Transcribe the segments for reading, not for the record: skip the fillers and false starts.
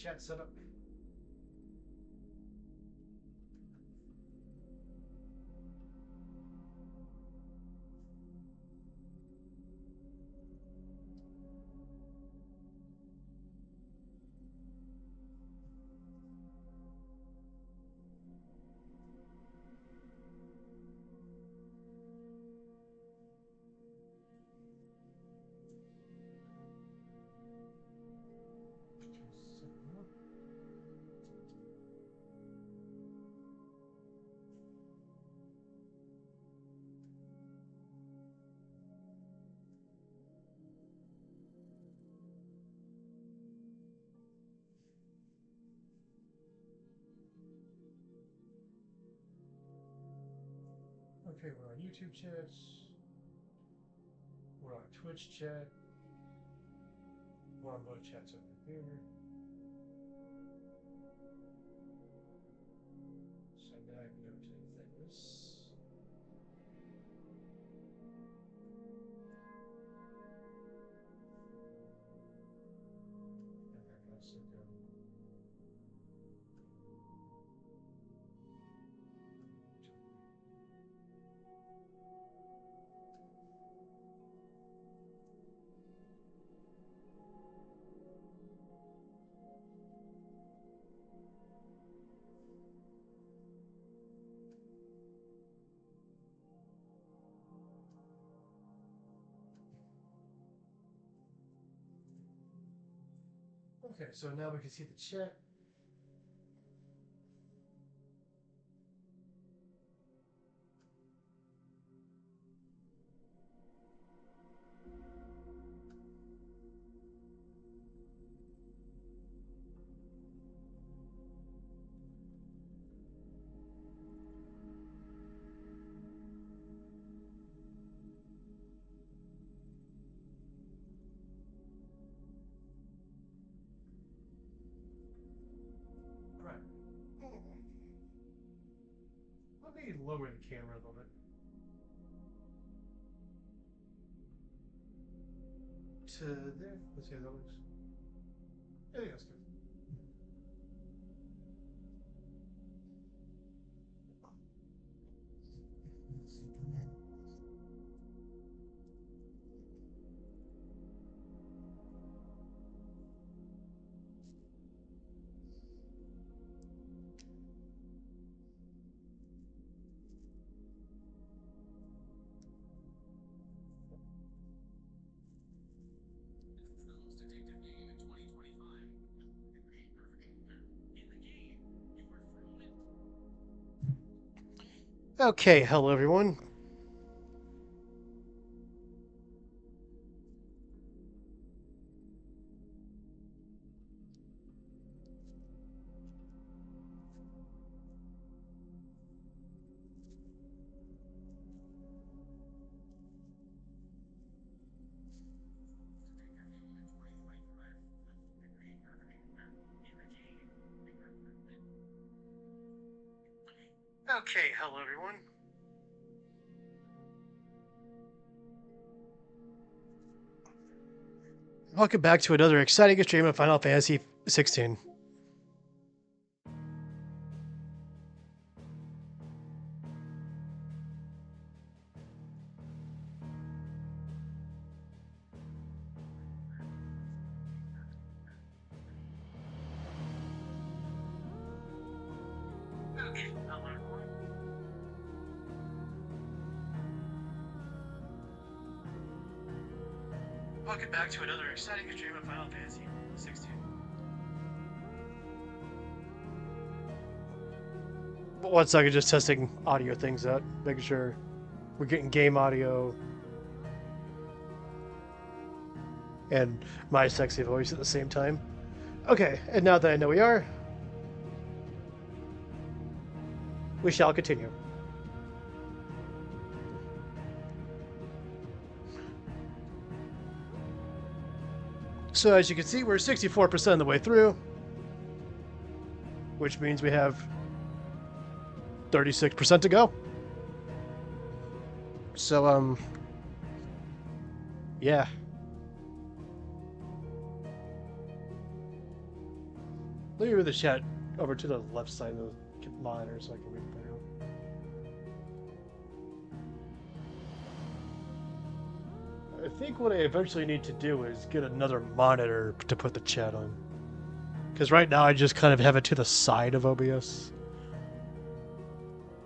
chat set up. Okay, we're on YouTube chat. We're on Twitch chat. We're on both chats over here. So now I can go to things. And I can also go. Okay, so now we can see the chat. All right. Let me lower the camera a little bit. To there. Let's see how that looks. I think that's good. Okay, hello everyone. Okay, hello everyone. Welcome back to another exciting stream of Final Fantasy XVI. Okay, hello everyone. Welcome back to another exciting stream of Final Fantasy XVI. One second, just testing audio things out, making sure we're getting game audio and my sexy voice at the same time. Okay, and now that I know we are, we shall continue. So as you can see, we're 64% of the way through, which means we have 36% to go. So, yeah. Let me move the chat over to the left side of the monitor so I can read it better. I think what I eventually need to do is get another monitor to put the chat on. Because right now I just kind of have it to the side of OBS.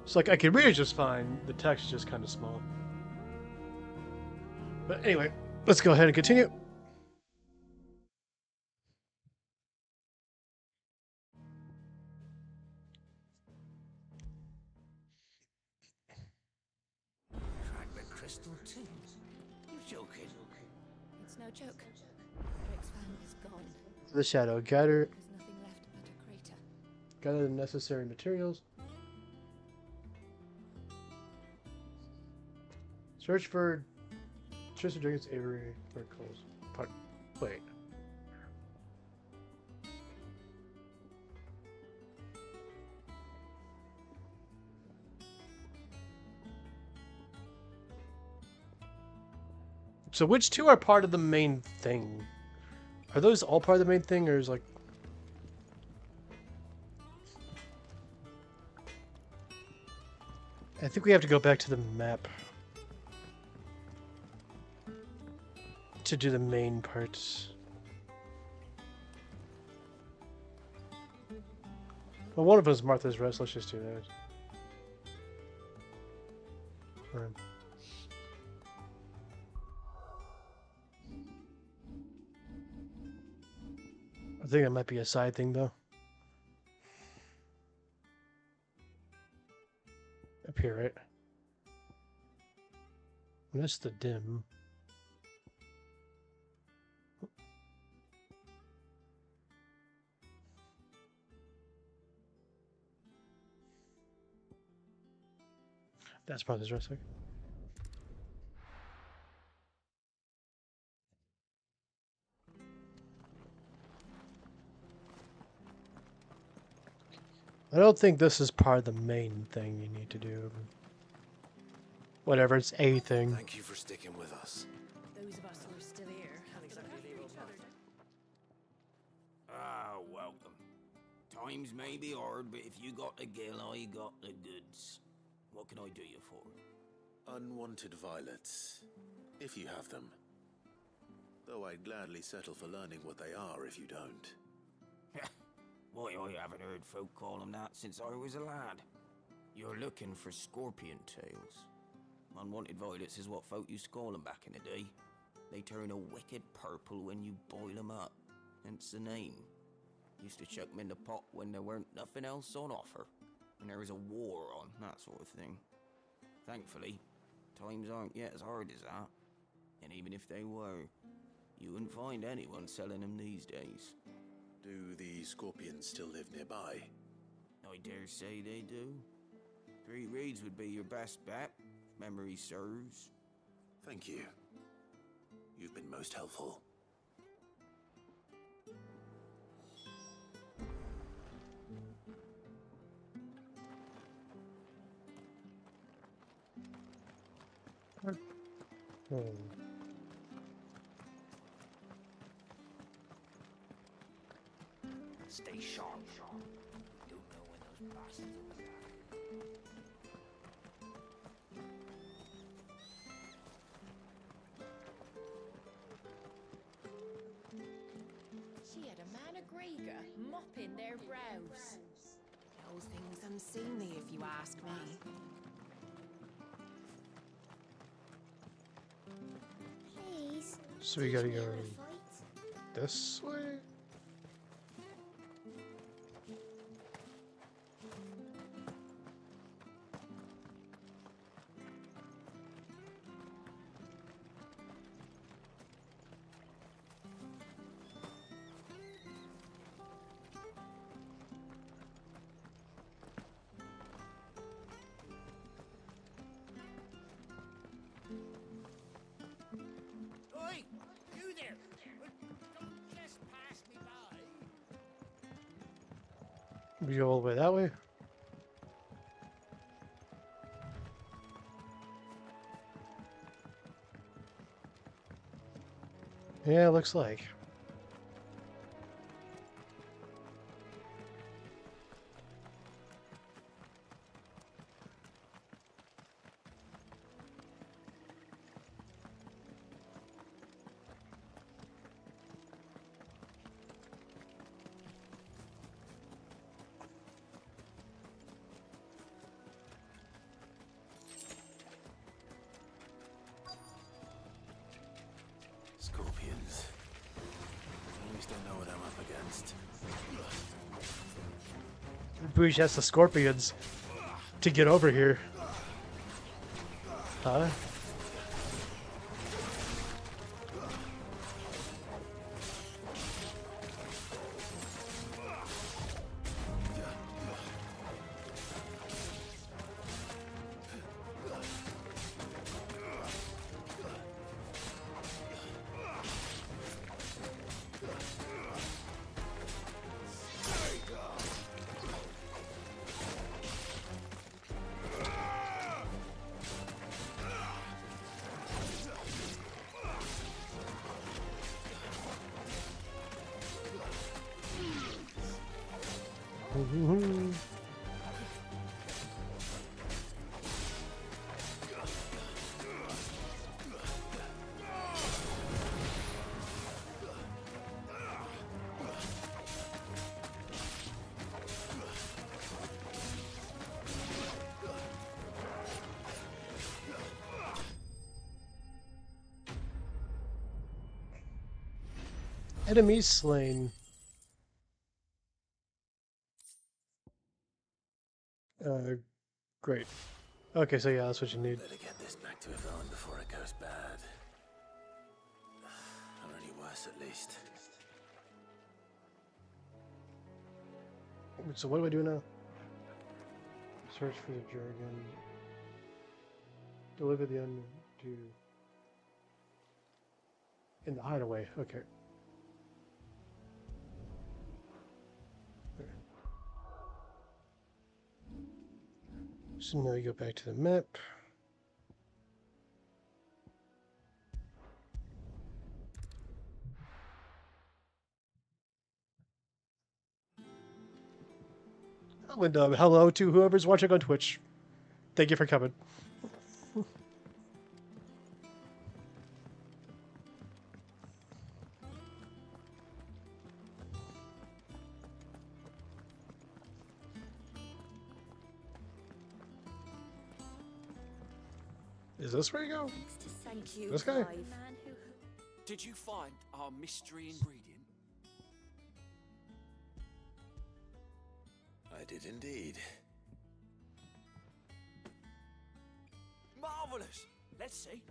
So like I can read it just fine, the text is just kind of small. But anyway, let's go ahead and continue. Fragment crystal too? You're joking. It's no joke. Eric's fan is gone. The shadow gather, There's nothing left but a crater. gather the necessary materials. Search for Tristan Dragons Avery for clothes. Wait. So which two are part of the main thing? Are those all part of the main thing, or is like... I think we have to go back to the map to do the main parts. Well, one of us is Martha's Rest. Let's just do that. Right. I think that might be a side thing, though. Up here, right? And that's the dim. That's probably the rest. I don't think this is part of the main thing you need to do. Whatever, it's a thing. Thank you for sticking with us. Those of us who are still here have exactly leave each other. Ah, welcome. Times may be hard, but if you got the gill, I got the goods. What can I do you for? Unwanted violets, if you have them. Though I'd gladly settle for learning what they are if you don't. Why, I haven't heard folk call them that since I was a lad. You're looking for scorpion tails. Unwanted violets is what folk used to call them back in the day. They turn a wicked purple when you boil them up, hence the name. Used to chuck them in the pot when there weren't nothing else on offer, when there was a war on, that sort of thing. Thankfully, times aren't yet as hard as that. And even if they were, you wouldn't find anyone selling them these days. Do the scorpions still live nearby? I dare say they do. 3 Reeds would be your best bet, if memory serves. Thank you. You've been most helpful. Stay sharp. Don't know when those bastards will be back. She had a man of Grega mopping their brows. Those things unseemly, if you ask me. Please. So we gotta teach me go how to fight. this way? Oi! You there! Don't just pass me by! We go all the way that way? Yeah, looks like. least I know what I'm up against. Boosh has the scorpions to get over here. Huh? Enemies slain. Great. Okay, so yeah, that's what you need. Better get this back to Yvonne before it goes bad. Or any worse, at least. So what do I do now? Search for the jargon. Deliver the unknown to... In the hideaway, okay. So now you go back to the map. And hello to whoever's watching on Twitch. Thank you for coming. Is this where you go? Thank you, This guy? Clive. Did you find our mystery ingredient? I did indeed. Marvelous! Let's see.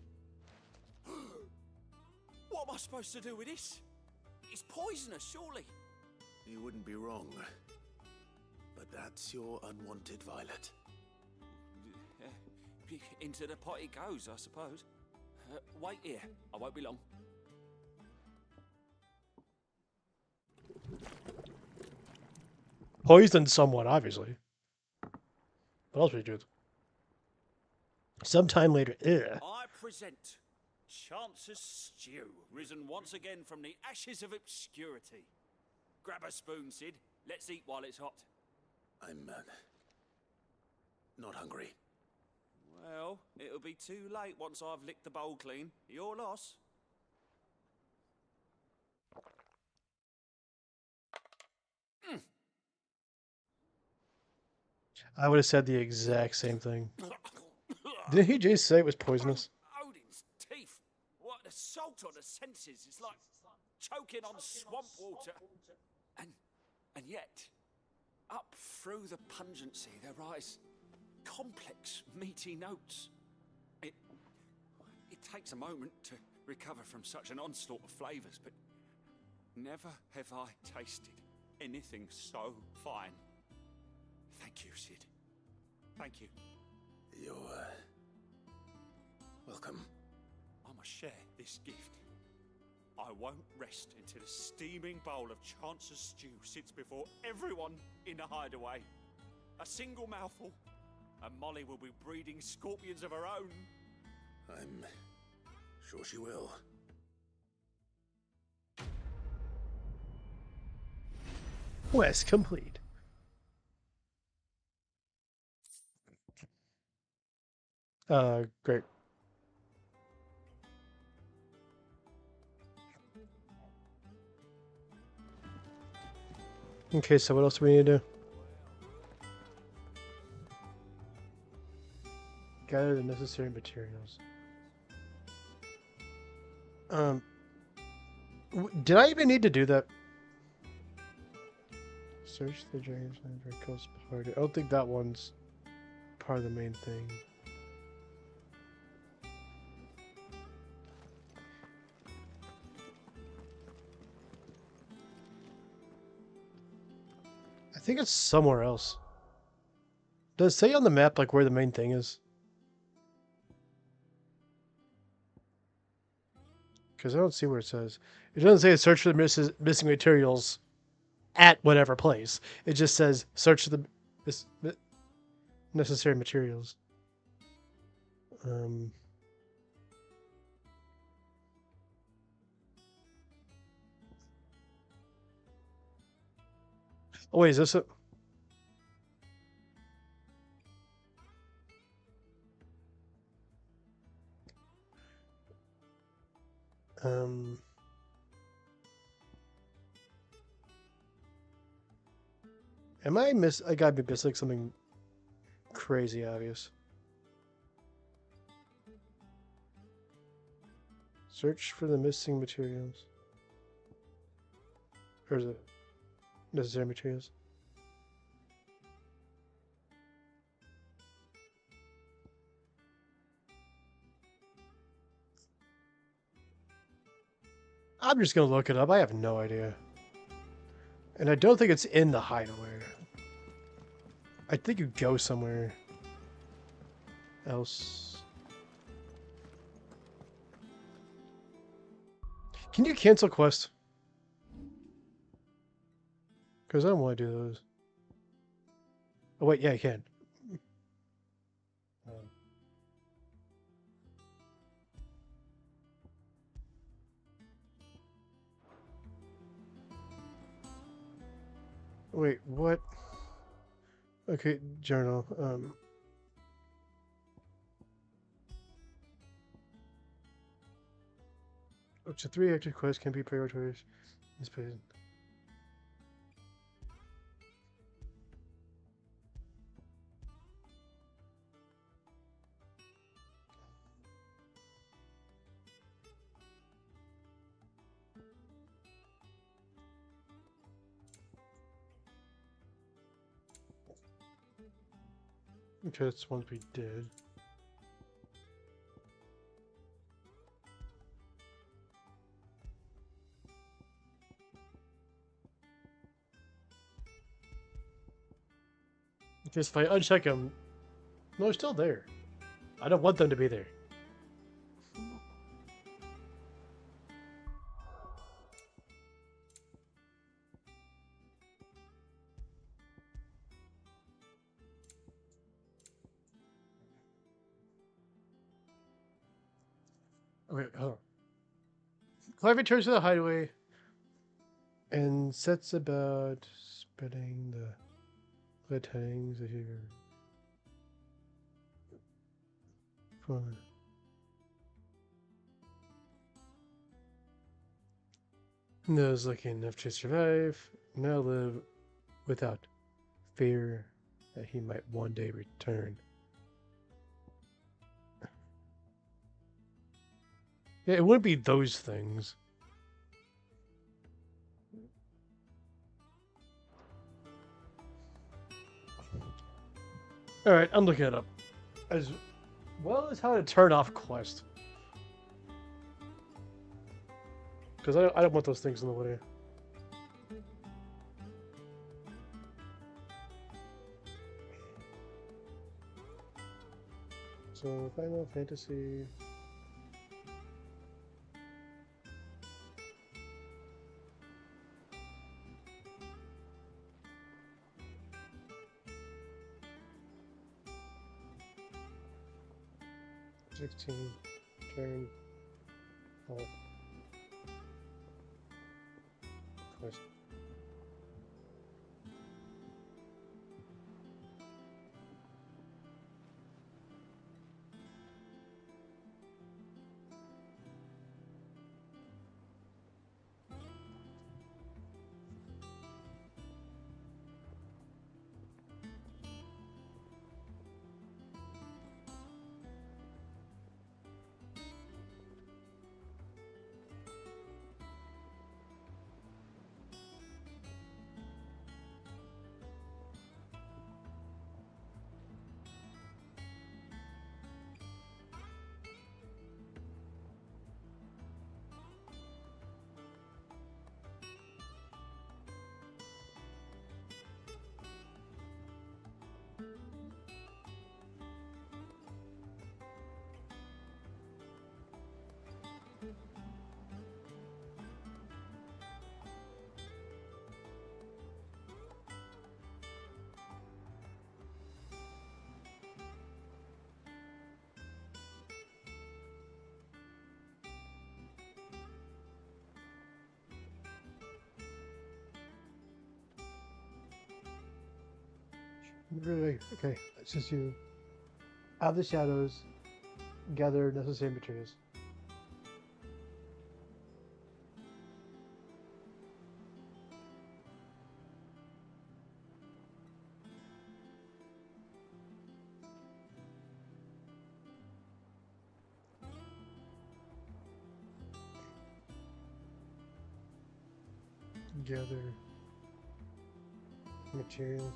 What am I supposed to do with this? It's poisonous, surely. You wouldn't be wrong. But that's your unwanted violet. Into the pot it goes, I suppose. Wait here. I won't be long. Poisoned someone, obviously. What else would you do? Sometime later. Ugh. I present Chance's Stew, risen once again from the ashes of obscurity. Grab a spoon, Sid. Let's eat while it's hot. I'm not hungry. Well, it'll be too late once I've licked the bowl clean. Your loss. I would have said the exact same thing. Didn't he just say it was poisonous? Odin's teeth. What assault on the senses. It's like choking on swamp water. And yet, up through the pungency, there rise complex, meaty notes. It takes a moment to recover from such an onslaught of flavors, but never have I tasted anything so fine. Thank you, Sid. Thank you. You're welcome. I must share this gift. I won't rest until a steaming bowl of Chance's Stew sits before everyone in the hideaway. A single mouthful, and Molly will be breeding scorpions of her own. I'm sure she will. Quest complete. Great. Okay, so what else do we need to do? Gather the necessary materials. Did I even need to do that? Search the Dragon's Land for Coast Party. I don't think that one's part of the main thing. I think it's somewhere else. Does it say on the map like where the main thing is? Because I don't see where it says. It doesn't say search for the missing materials at whatever place. It just says search for the necessary materials. Oh wait, is this it? Am I I gotta be missing something crazy obvious. Search for the missing materials. Or is it necessary materials? I'm just gonna look it up. I have no idea. And I don't think it's in the hideaway. I think you go somewhere else. Can you cancel quests? Because I don't want to do those. Oh wait, yeah, I can. Wait, what? Okay, journal. Up to 3 active quests can be prioritized. This page. Okay, that's ones we did. Because if I uncheck them, no, they're still there. I don't want them to be there. Okay, hold on. Clive returns to the hideaway and sets about spreading the glad tidings that you're fun. Those lucky enough to survive now live without fear that he might one day return. Yeah, it wouldn't be those things. Alright, I'm looking it up. As well as how to turn off quest. Because I don't want those things in the way. So, Final Fantasy... turn off quest. Really? Okay, it's just you. Out of the shadows, gather necessary materials. Gather materials.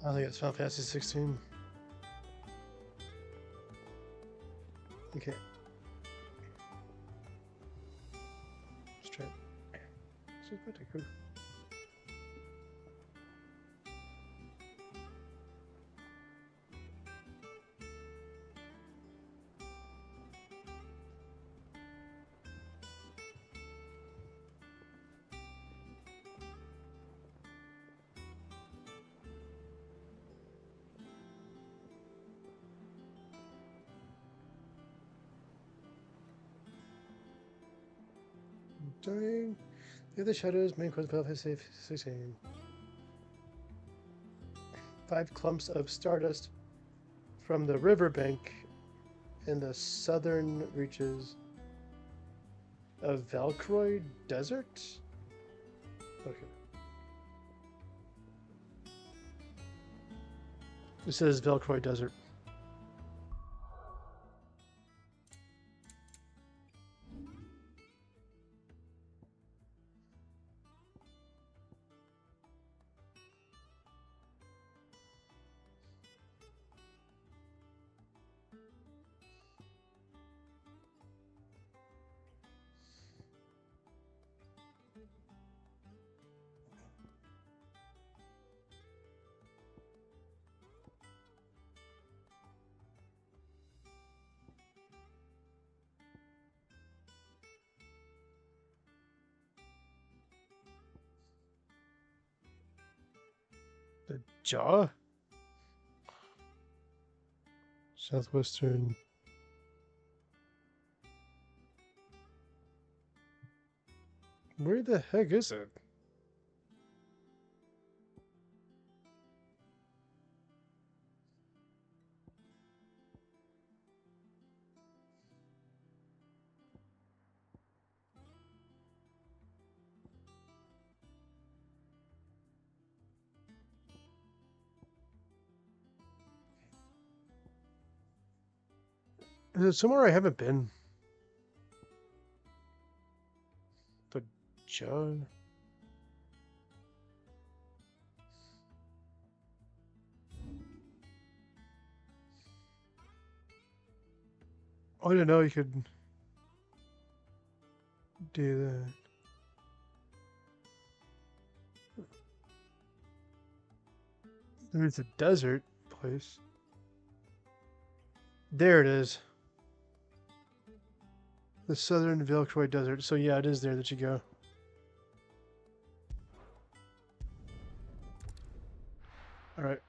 I think it's Fial Fantasy 16. Okay. Let's try it. So pretty cool. During the other shadows, main quest of Fial 16. 5 clumps of stardust from the riverbank in the southern reaches of Valkroy Desert? Okay. It says Valkroy Desert. The jaw? Southwestern. Where the heck is it? Is it somewhere I haven't been? The jaw? Oh, I didn't know you could do that. There's a desert place. There it is. The southern Valkroy Desert. So yeah, it is there that you go. Alright.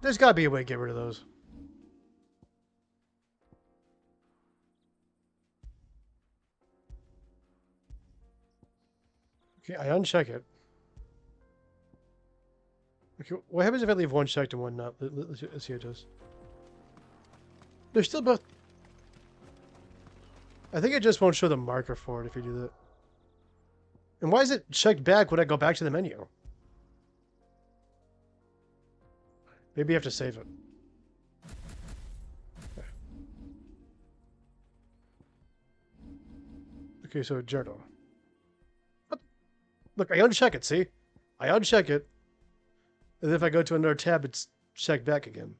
There's got to be a way to get rid of those. Okay, I uncheck it. Okay, what happens if I leave one checked and one not? Let's see how it does. They're still both... I think it just won't show the marker for it if you do that. And why is it checked back when I go back to the menu? Maybe you have to save it. Okay, so journal. What? Look, I uncheck it, see? I uncheck it. And if I go to another tab, it's checked back again.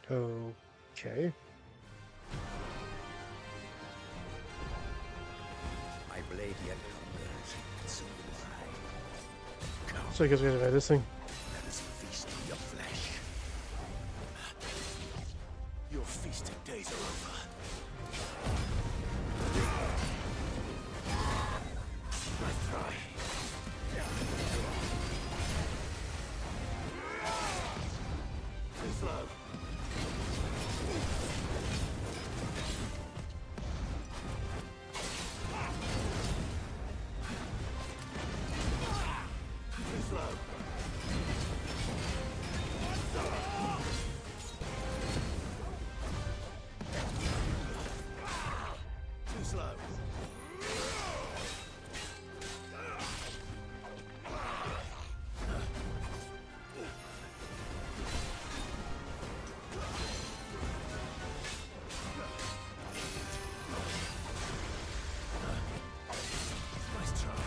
Okay. My blade yet hungers, so do I. Come, So I guess we have to buy this thing. let us feast on your flesh. Your feasting days are over. Nice try. Too slow. Too slow. Too slow. Nice try.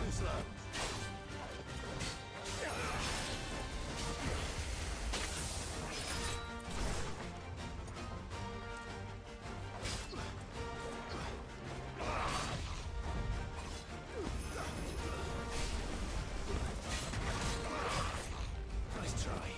Too slow. Nice try.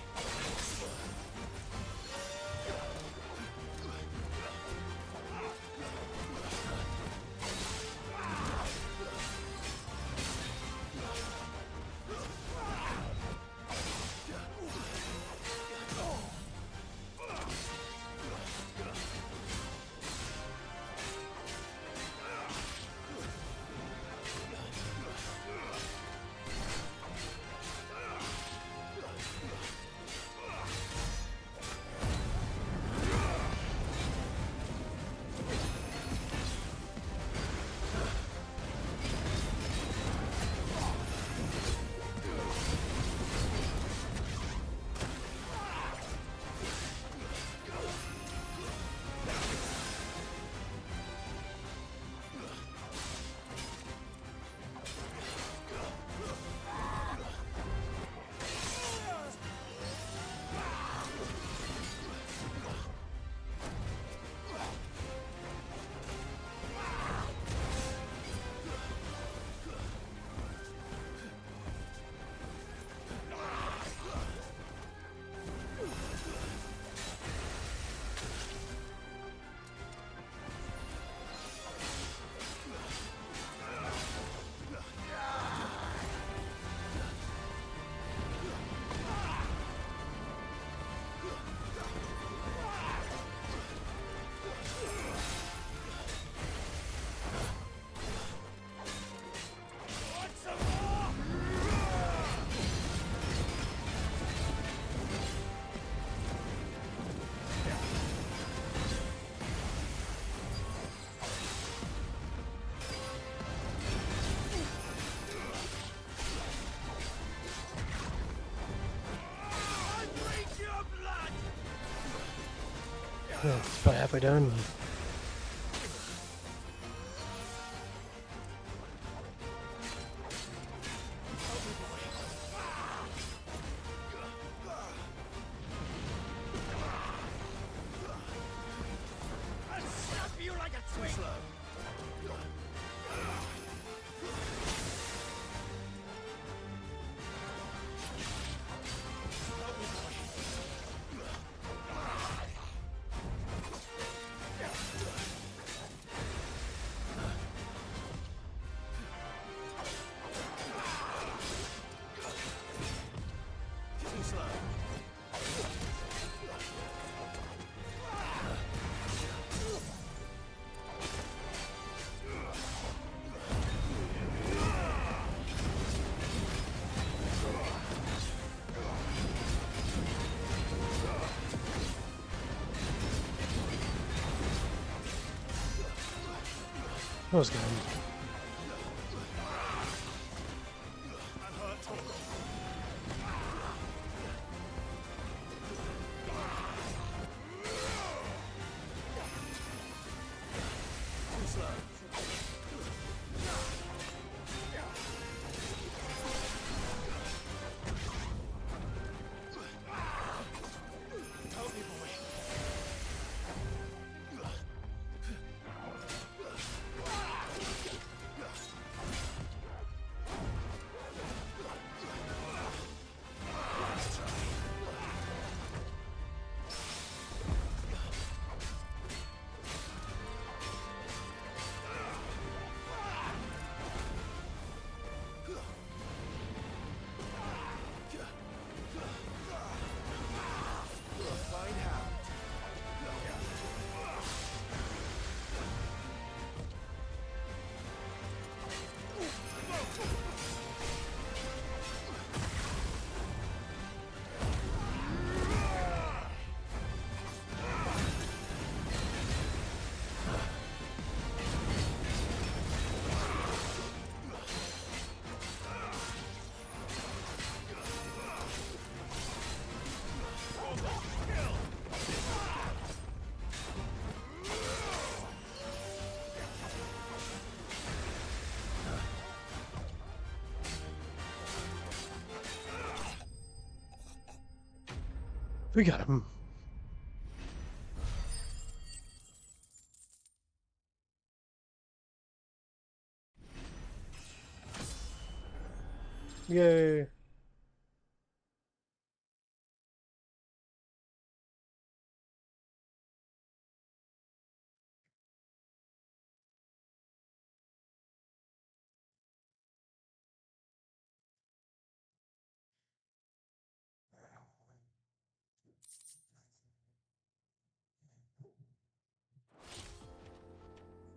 Yeah, it's about halfway done. I'll snap you like a Too slow. Too slow. That was good. Too slow. Help me, boy. Find out. We got him. Yay.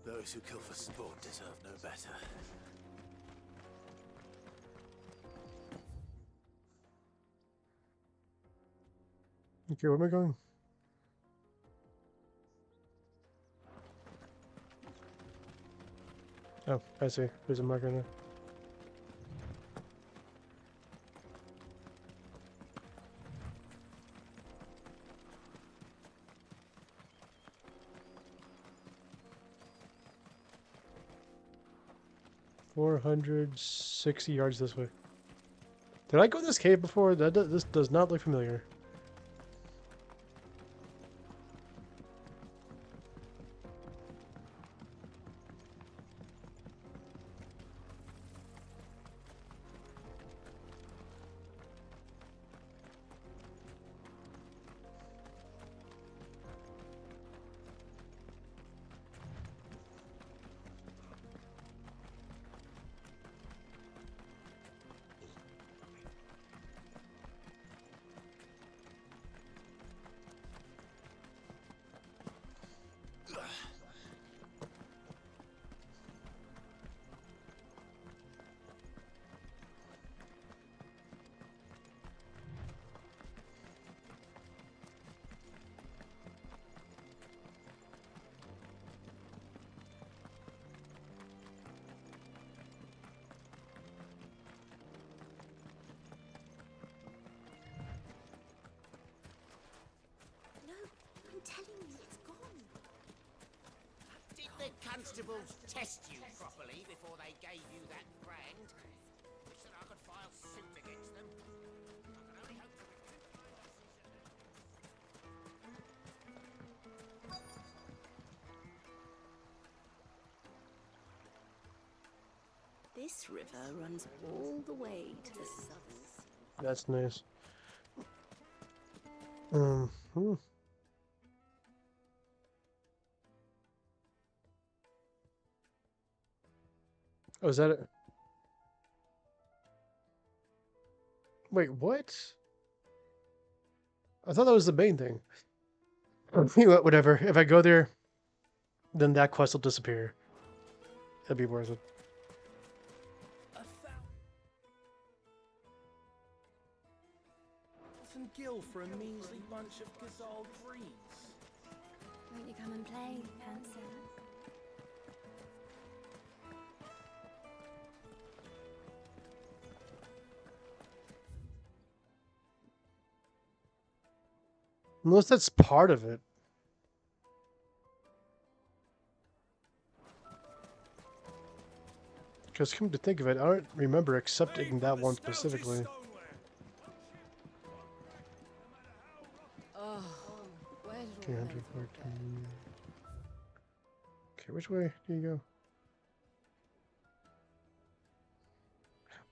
Those who kill for sport deserve no better. Okay, where am I going? Oh, I see. There's a marker there. $460 this way. Did I go this cave before? This does not look familiar. No, I'm telling you, it's gone. Did the constables test you properly before they gave you that brand? Wish that I could file suit against them. I can only hope to This river runs all the way to the southern. That's nice. Hmm. Oh, is that it? Wait, what? I thought that was the main thing. You know what, whatever. If I go there, then that quest will disappear. It'll be worth it. $1,000 gil for a measly bunch of Gazal greens. Won't you come and play, handsome? Unless that's part of it. Because come to think of it, I don't remember accepting that one specifically. Oh, well, 314. Okay, which way do you go?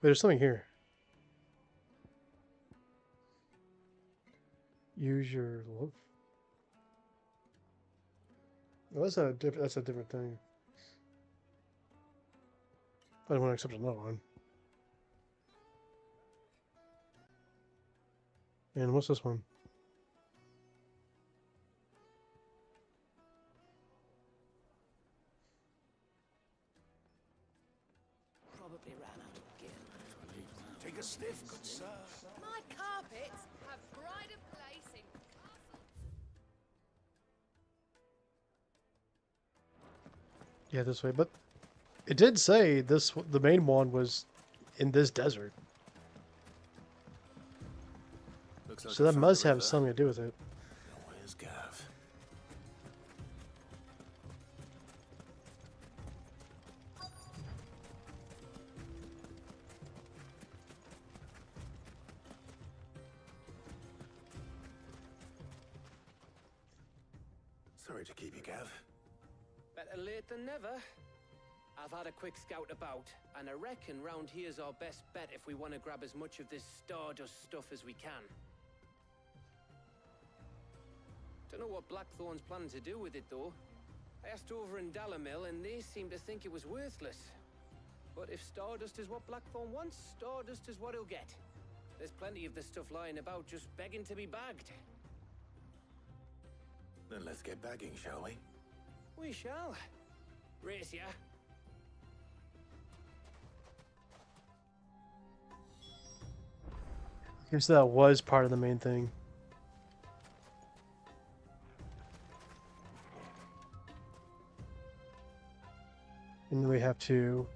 Wait, there's something here. Use your love. Well, that's a different thing. I don't want to accept another one. And what's this one? probably ran out of gin. Take a sniff, good sir. My carpets have pride of place in castle. Yeah, this way. But it did say the main one was in this desert. Looks like So I that found must the have river. something to do with it. Now, where's Gav? Sorry to keep you, Gav. Better late than never. I've had a quick scout about, and I reckon round here's our best bet if we want to grab as much of this Stardust stuff as we can. Don't know what Blackthorn's planning to do with it, though. I asked over in Dalamil, and they seem to think it was worthless. But if Stardust is what Blackthorn wants, Stardust is what he'll get. There's plenty of this stuff lying about, just begging to be bagged. Then let's get bagging, shall we? We shall. Race ya. I guess that was part of the main thing. And then we have to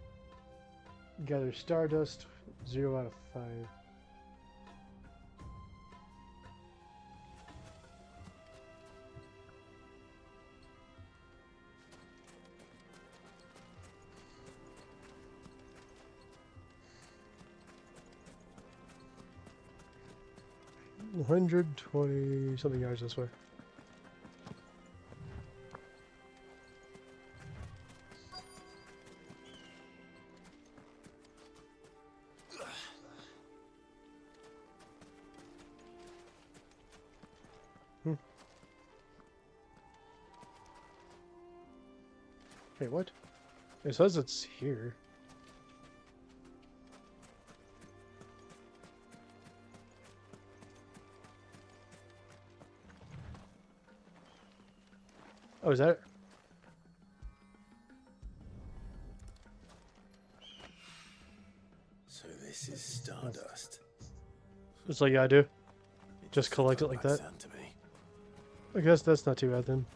gather Stardust, 0 out of 5. $120 something yards this way. Wait, what? It says it's here. Oh, is that it? So this is Stardust. It's like, yeah, I do. It Just collect it doesn't like look that. sand to me. I guess that's not too bad then.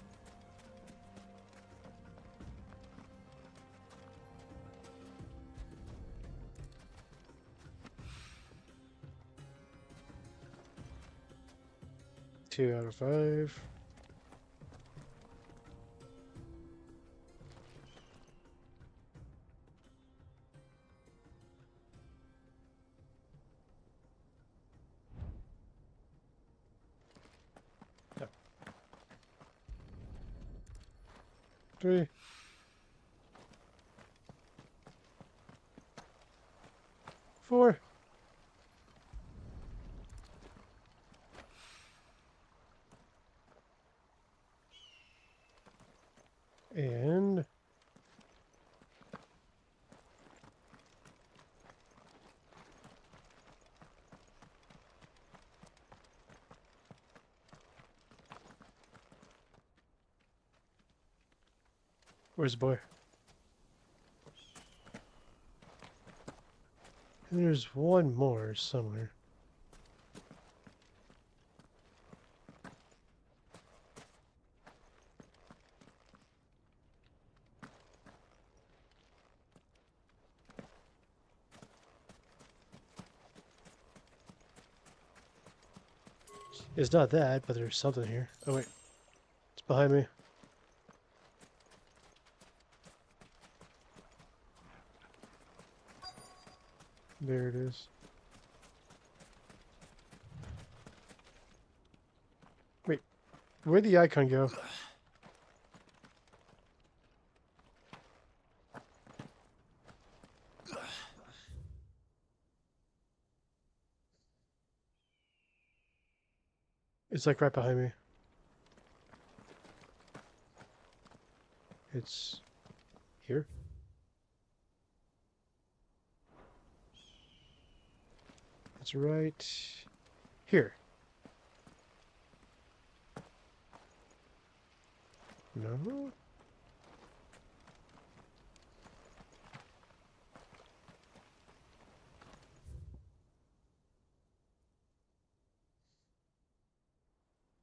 Two out of 5. Yep. 3. 4. And where's the boy? And there's one more somewhere. It's not that, but there's something here. Oh wait, it's behind me. There it is. Wait, where'd the icon go? It's like right behind me. It's here. It's right here. No?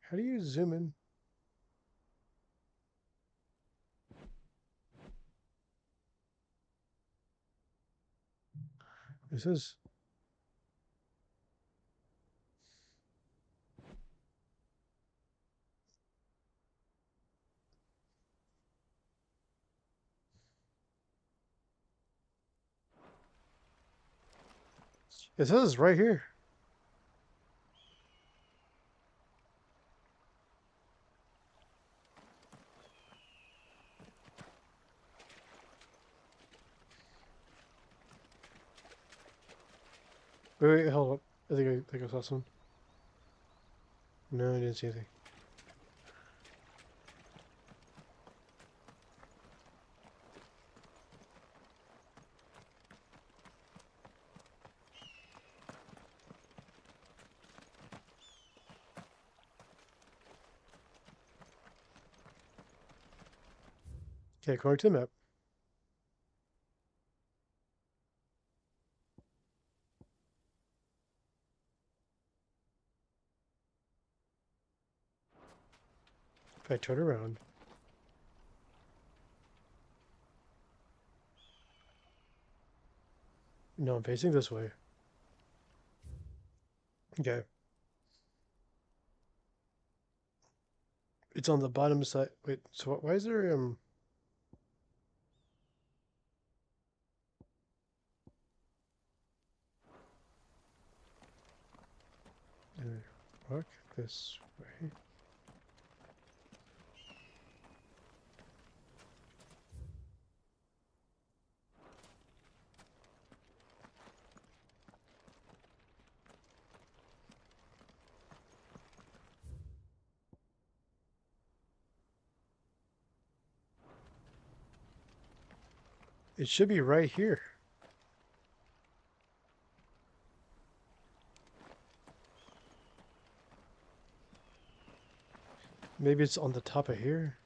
How do you zoom in? This is... It says right here. Wait, hold up. I think I saw some. No, I didn't see anything. Okay, according to the map. If I turn around. No, I'm facing this way. Okay. It's on the bottom side. Wait, so why is there walk this way? It should be right here. Maybe it's on the top of here.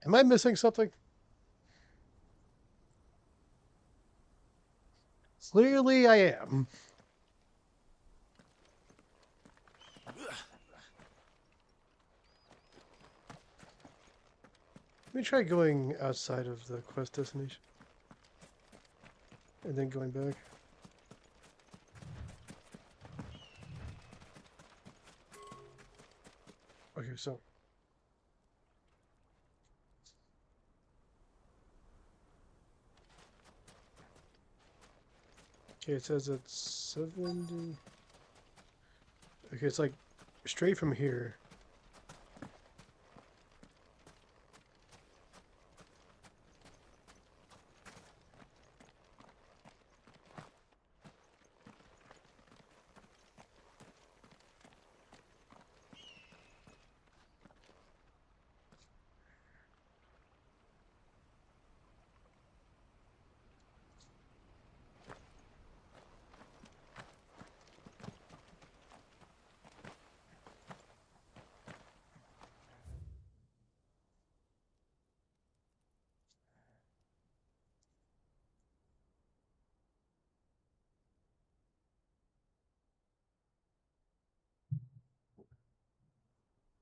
Am I missing something? Clearly I am. me try going outside of the quest destination. And then going back. Okay, so. Okay, it says it's 70. Okay, it's like straight from here.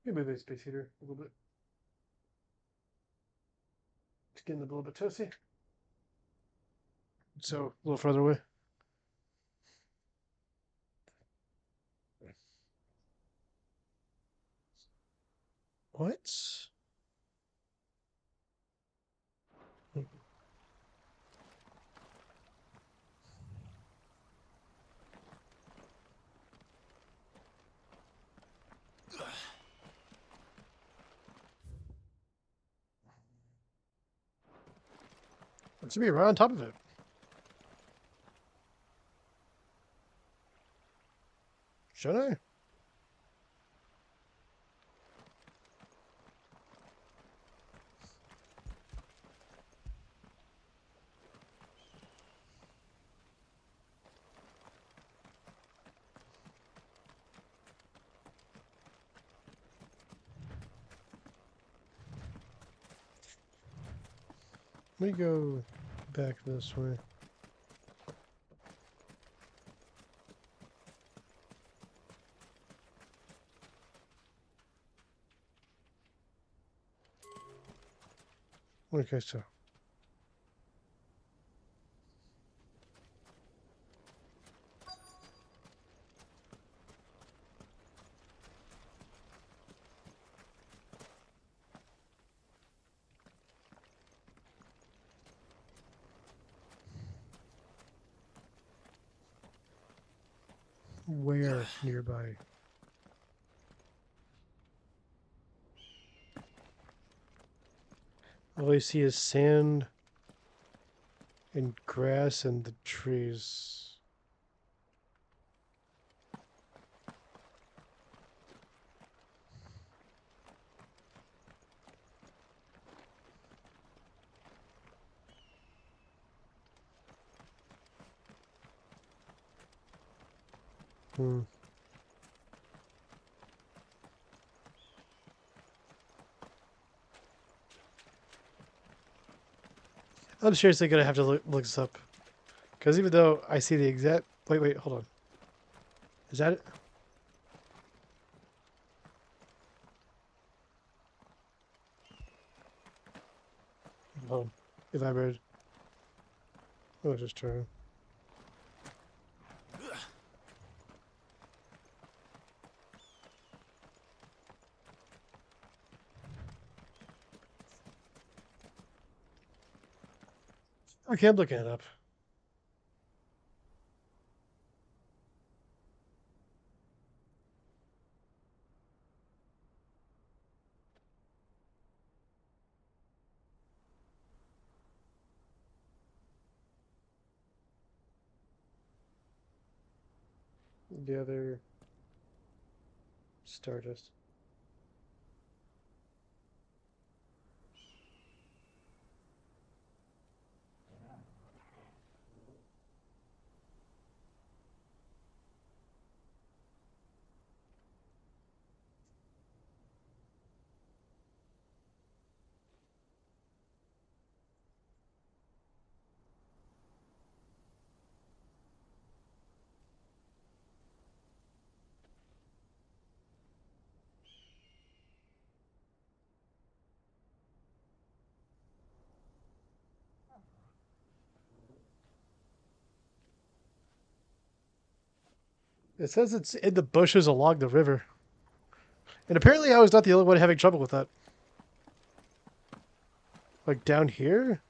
Maybe move the space heater a little bit. It's getting a little bit toasty. So, a little further away. What? It should be right on top of it. Should I? Let me go back this way. Okay, so. Where nearby? All I see is sand and grass and the trees. Hmm. I'm seriously gonna have to look this up. Because even though I see the exact... Wait, hold on. Is that it? Hold on. Elaborate. Oh, just try. Okay, I'm looking it up. The other Stardust. It says it's in the bushes along the river. And apparently I was not the only one having trouble with that. Like down here?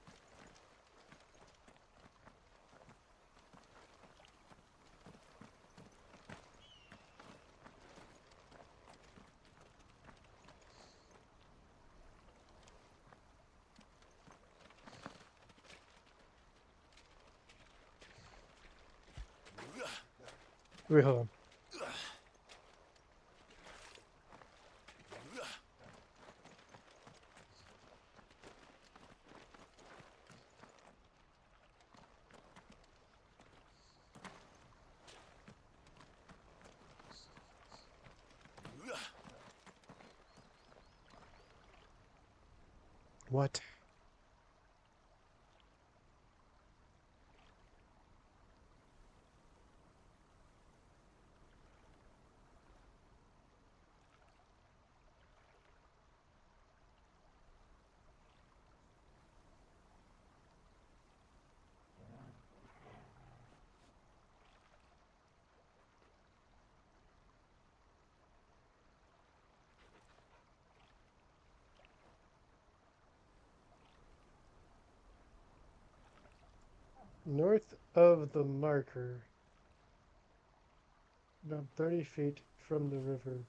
Wait, hold on. What? North of the marker. About 30 feet from the river.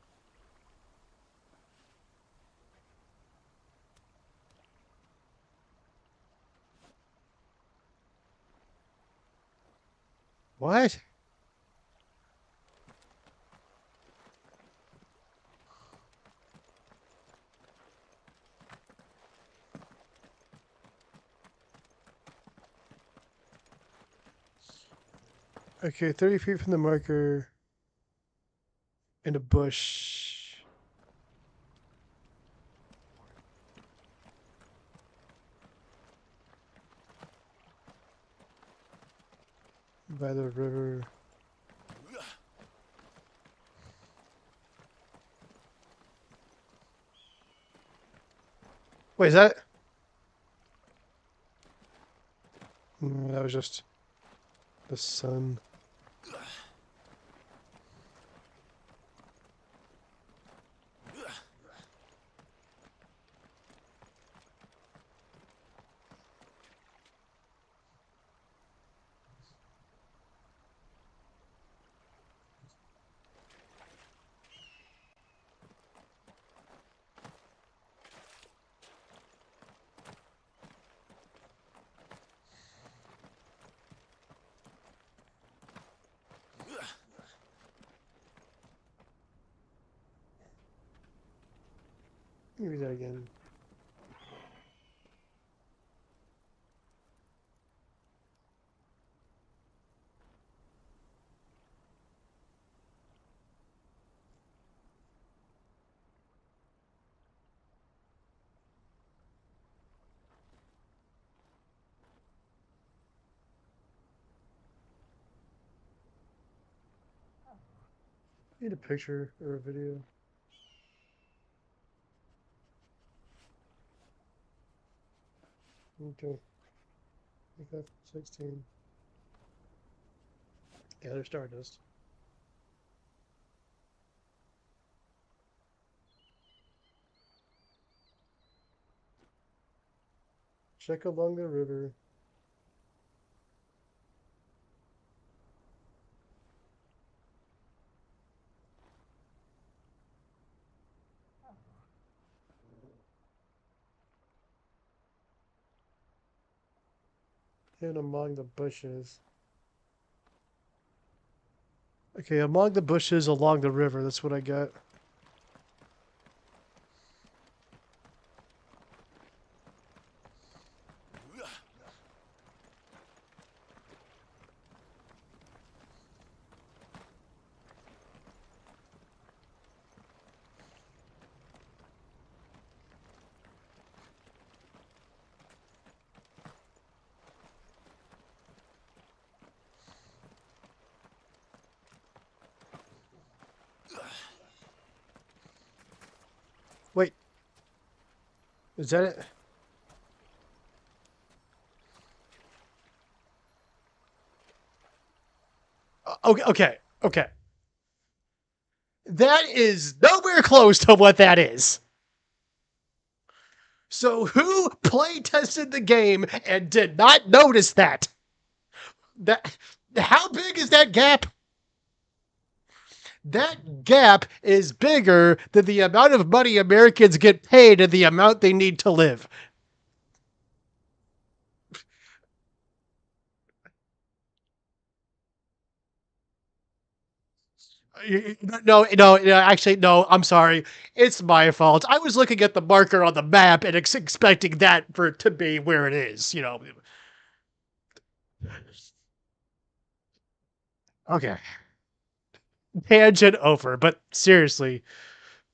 What? Okay, 30 feet from the marker. In a bush. By the river. Wait, is that? That was just the sun. Maybe that again. Need a picture or a video. Okay. Make that 16. Yeah, there's Stardust. Check along the river. And among the bushes. Okay, among the bushes along the river. That's what I got. Wait. Is that it? Okay, okay, okay. That is nowhere close to what that is. So who play tested the game and did not notice that? How big is that gap? That gap is bigger than the amount of money Americans get paid and the amount they need to live. No, actually, no, I'm sorry. It's my fault. I was looking at the marker on the map and expecting that for it to be where it is, Okay. Tangent over, but seriously,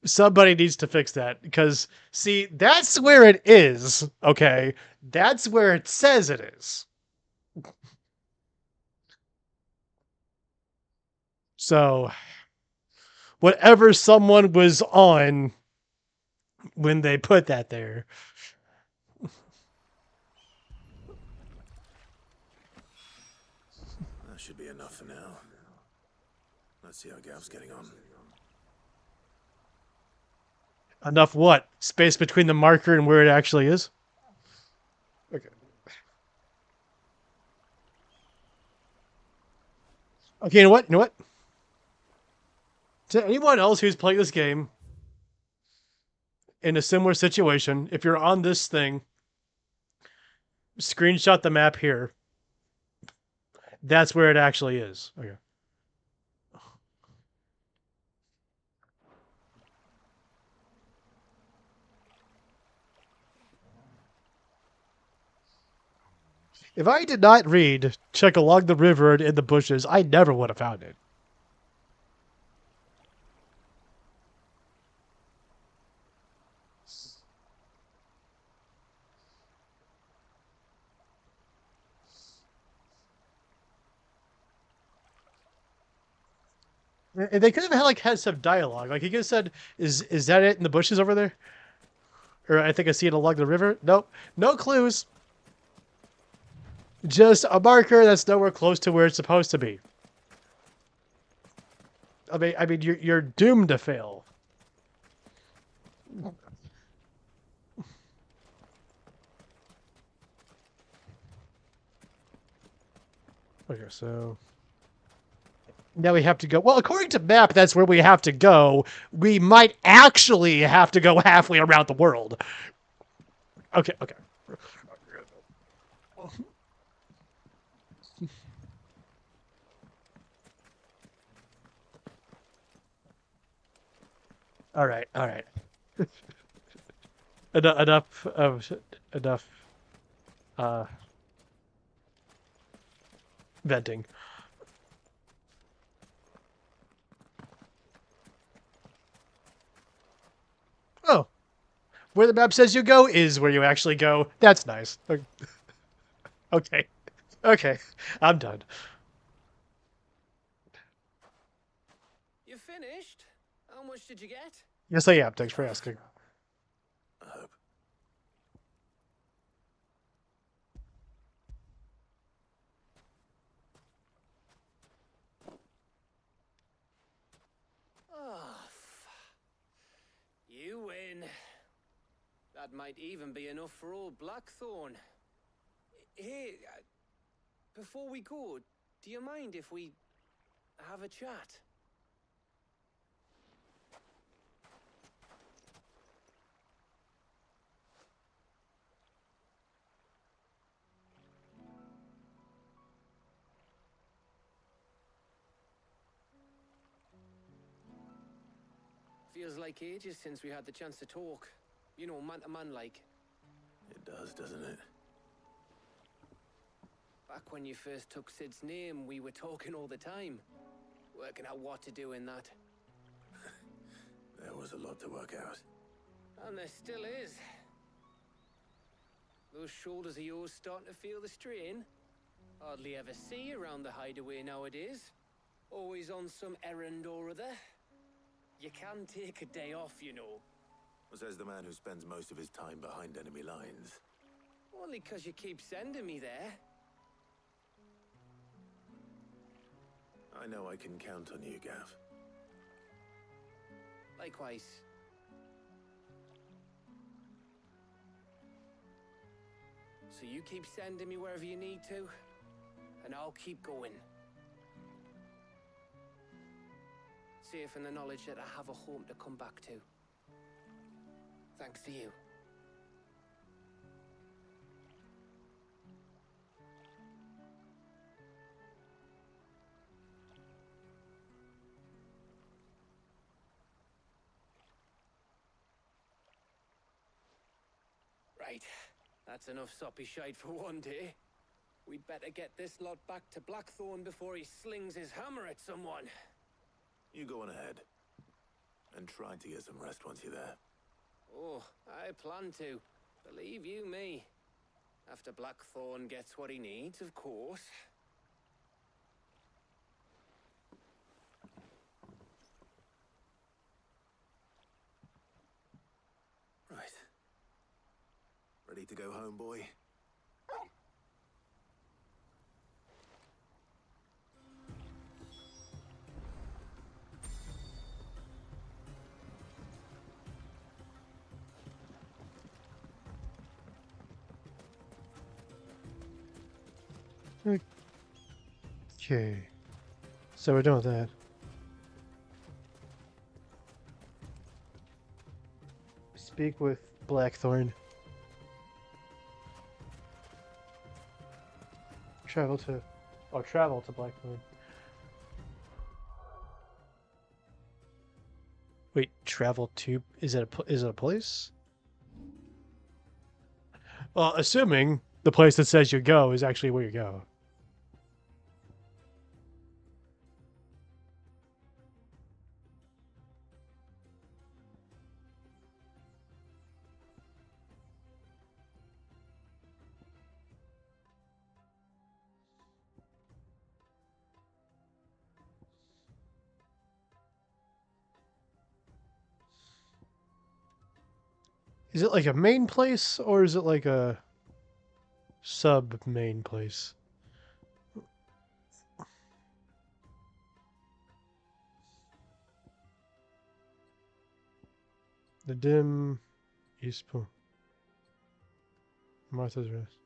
somebody needs to fix that because, see, that's where it is, okay? That's where it says it is. So, whatever someone was on when they put that there. That should be enough for now. Let's see how Gav's getting on. Enough what? Space between the marker and where it actually is? Okay. Okay, you know what? To anyone else who's playing this game in a similar situation, if you're on this thing, screenshot the map here. That's where it actually is. Okay. If I did not read check along the river and in the bushes, I never would have found it. And they could have had some dialogue. Like he could have said, "Is that it in the bushes over there?" Or I think I see it along the river. Nope, no clues. Just a marker that's nowhere close to where it's supposed to be. I mean, you're doomed to fail. Okay, so now we have to go. Well, according to map, that's where we have to go. We might actually have to go halfway around the world. Okay. All right. Enough venting. Oh, where the map says you go is where you actually go. That's nice. Okay. I'm done. You finished? How much did you get? Yes, I am. Thanks for asking. I hope. Oh, you win. That might even be enough for old Blackthorn. Hey, before we go, do you mind if we have a chat? Feels like ages since we had the chance to talk. You know, man to man like. It does, doesn't it? Back when you first took Sid's name, we were talking all the time. Working out what to do in that. There was a lot to work out. And there still is. Those shoulders of yours starting to feel the strain. Hardly ever see you around the hideaway nowadays. Always on some errand or other. You can take a day off, you know. Says the man who spends most of his time behind enemy lines. Only 'cause you keep sending me there. I know I can count on you, Gav. Likewise. So you keep sending me wherever you need to, and I'll keep going. Safe in the knowledge that I have a home to come back to. Thanks to you. Right. That's enough soppy shite for one day. We'd better get this lot back to Blackthorn before he slings his hammer at someone. You go on ahead. And try to get some rest once you're there. Oh, I plan to. Believe you me. After Blackthorn gets what he needs, of course. Right. Ready to go home, boy? Okay. So we're done with that. Speak with Blackthorn. Travel to Blackthorn. Wait, travel to? Is it a place? Well, assuming the place that says you go is actually where you go. Is it like a main place, or is it like a sub-main place? The dim East Pool. Martha's Rest.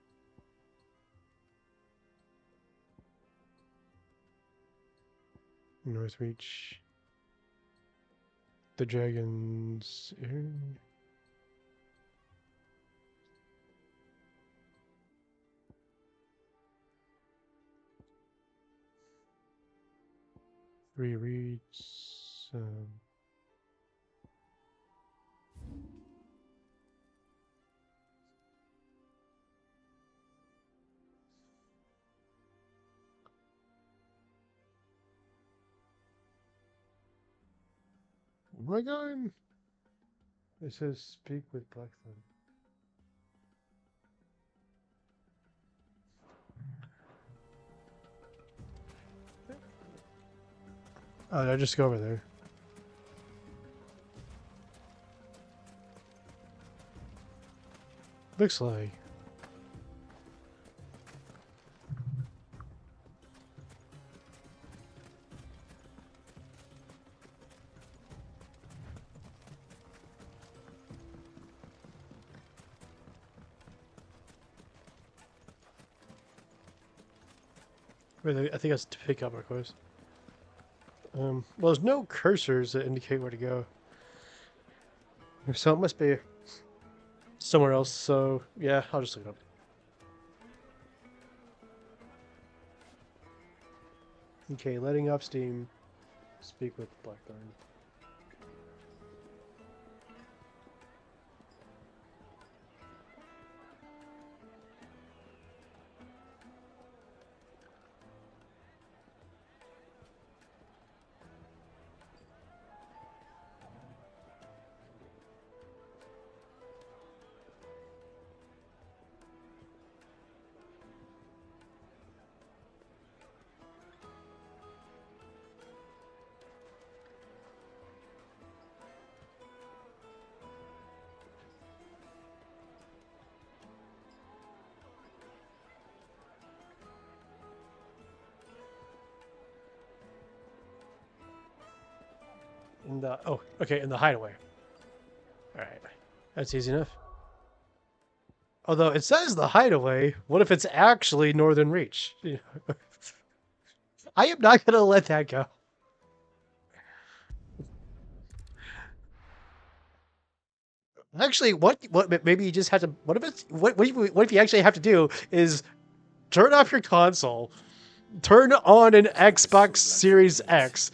North Reach. The Dragon's Ear. Three Reeds. Oh my god! It says speak with Blackthorn. Oh, did I just go over there? Looks like. Wait, I think that's to pick up our quest. Well, there's no cursors that indicate where to go. So it must be somewhere else, so yeah, I'll just look it up. Okay, letting off steam. Speak with Blackthorn. In the in the hideaway. All right, that's easy enough. Although it says the hideaway, what if it's actually Northern Reach? I am not gonna let that go. Actually, what maybe you just have to. What if it's what if you actually have to do is turn off your console, turn on an Xbox Series X,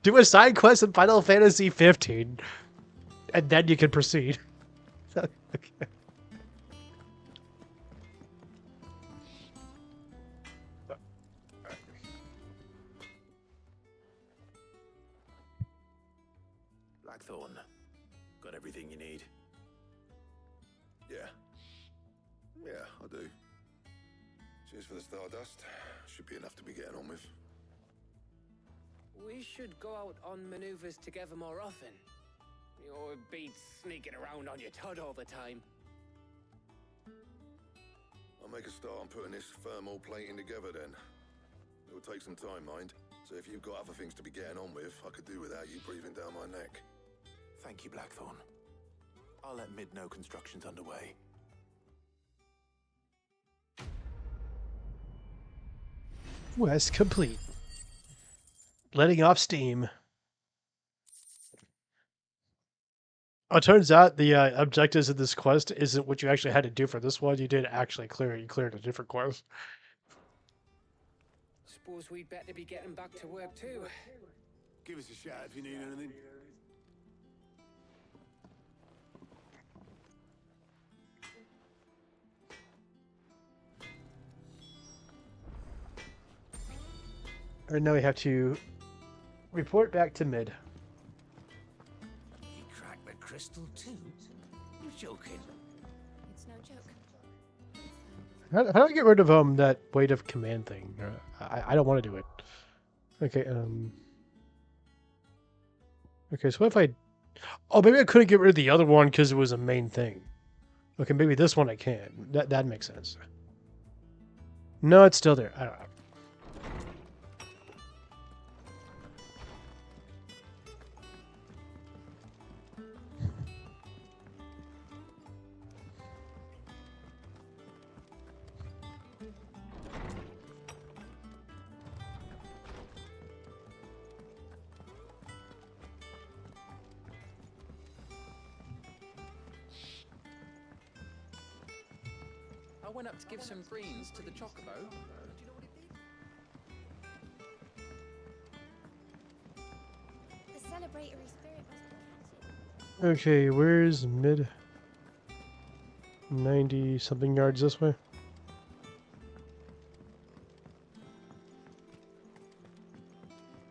do a side quest in Final Fantasy 15, and then you can proceed. Okay. Blackthorn, got everything you need? Yeah. Yeah, I do. Cheers for the Stardust. Should be enough to be getting on with. We should go out on maneuvers together more often. You'll be sneaking around on your tud all the time. I'll make a start on putting this thermal plating together then. It will take some time, mind. So if you've got other things to be getting on with, I could do without you breathing down my neck. Thank you, Blackthorn. I'll let Mid know construction's underway. Quest complete. Letting off steam. Oh, it turns out the objectives of this quest isn't what you actually had to do for this one. You did actually clear it. You cleared a different quest. Suppose we'd better be getting back to work too. Give us a shout if you need anything. Alright, now we have to report back to Mid. You cracked the crystal too? You're joking. It's no joke. How do I get rid of that weight of command thing? I don't want to do it. Okay, okay, so what if I... Oh, maybe I couldn't get rid of the other one because it was a main thing. Okay, maybe this one I can. That makes sense. No, it's still there. I don't know. I went up to give some greens to the chocobo. Do you know what it did? The celebratory spirit was... Okay, where's Mid? 90 something yards this way.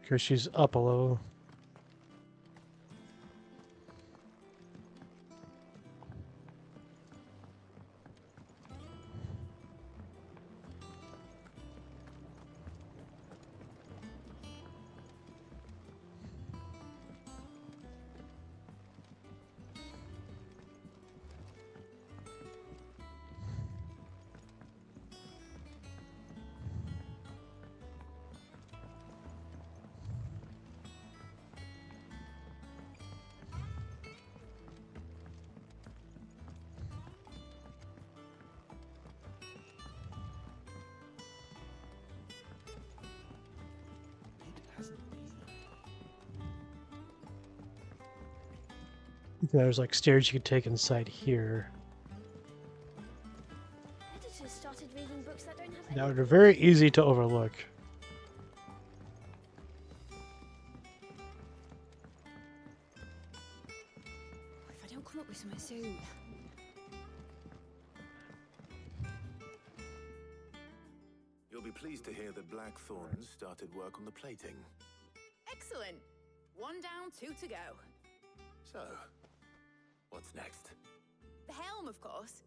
Because she's up a level. There's like stairs you could take inside here. Editors started reading books that don't have Now they're very easy to overlook. If I don't come up with something soon. You'll be pleased to hear that Blackthorn started work on the plating. Excellent. One down, two to go. So, what's next? The helm, of course.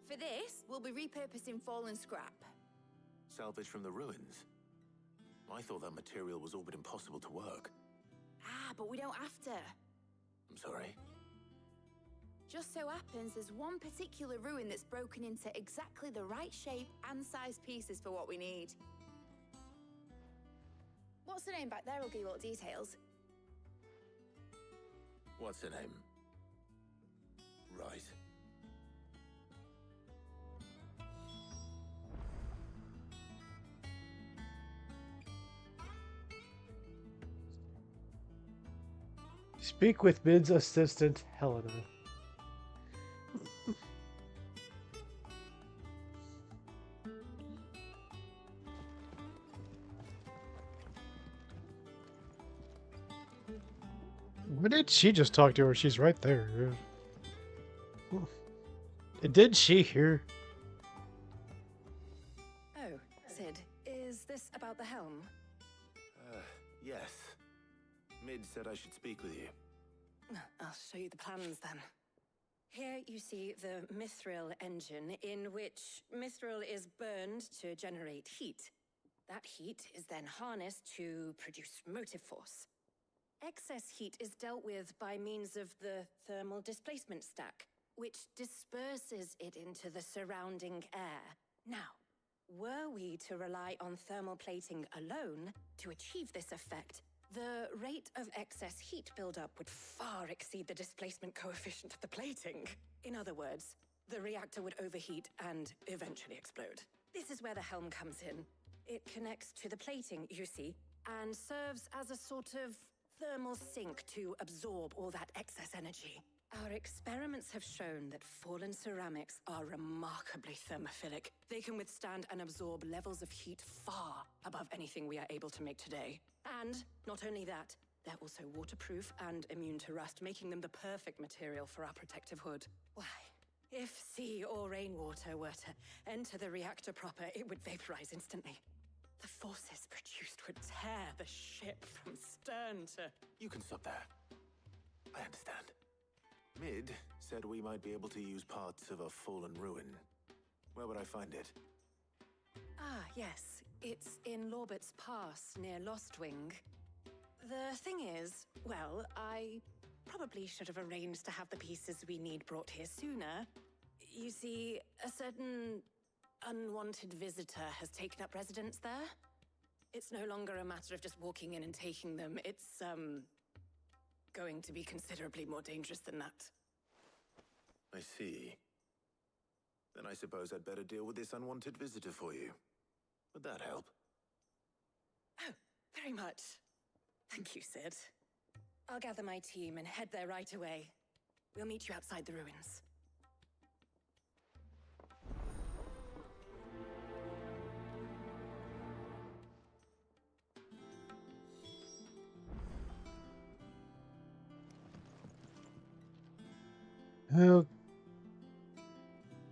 For this, we'll be repurposing fallen scrap. Salvage from the ruins? I thought that material was all but impossible to work. Ah, but we don't have to. I'm sorry? Just so happens there's one particular ruin that's broken into exactly the right shape and size pieces for what we need. What's the name back there? I'll give you all the details. What's her name? Right. Speak with Mid's assistant, Helena. What did she just talk to her? She's right there. Did she hear? Oh, Sid, is this about the helm? Yes. Mid said I should speak with you. I'll show you the plans then. Here you see the mithril engine, in which mithril is burned to generate heat. That heat is then harnessed to produce motive force. Excess heat is dealt with by means of the thermal displacement stack, which disperses it into the surrounding air. Now, were we to rely on thermal plating alone to achieve this effect, the rate of excess heat buildup would far exceed the displacement coefficient of the plating. In other words, the reactor would overheat and eventually explode. This is where the helm comes in. It connects to the plating, you see, and serves as a sort of thermal sink to absorb all that excess energy. Our experiments have shown that fallen ceramics are remarkably thermophilic. They can withstand and absorb levels of heat far above anything we are able to make today. And not only that, they're also waterproof and immune to rust, making them the perfect material for our protective hood. Why, if sea or rainwater were to enter the reactor proper, it would vaporize instantly. The forces produced would tear the ship from stern to... You can stop there. I understand. Mid said we might be able to use parts of a fallen ruin. Where would I find it? Ah, yes. It's in Lorbert's Pass, near Lostwing. The thing is, well, I probably should have arranged to have the pieces we need brought here sooner. You see, a certain unwanted visitor has taken up residence there. It's no longer a matter of just walking in and taking them. It's, going to be considerably more dangerous than that. I see. Then I suppose I'd better deal with this unwanted visitor for you. Would that help? Oh, very much. Thank you, Sid. I'll gather my team and head there right away. We'll meet you outside the ruins.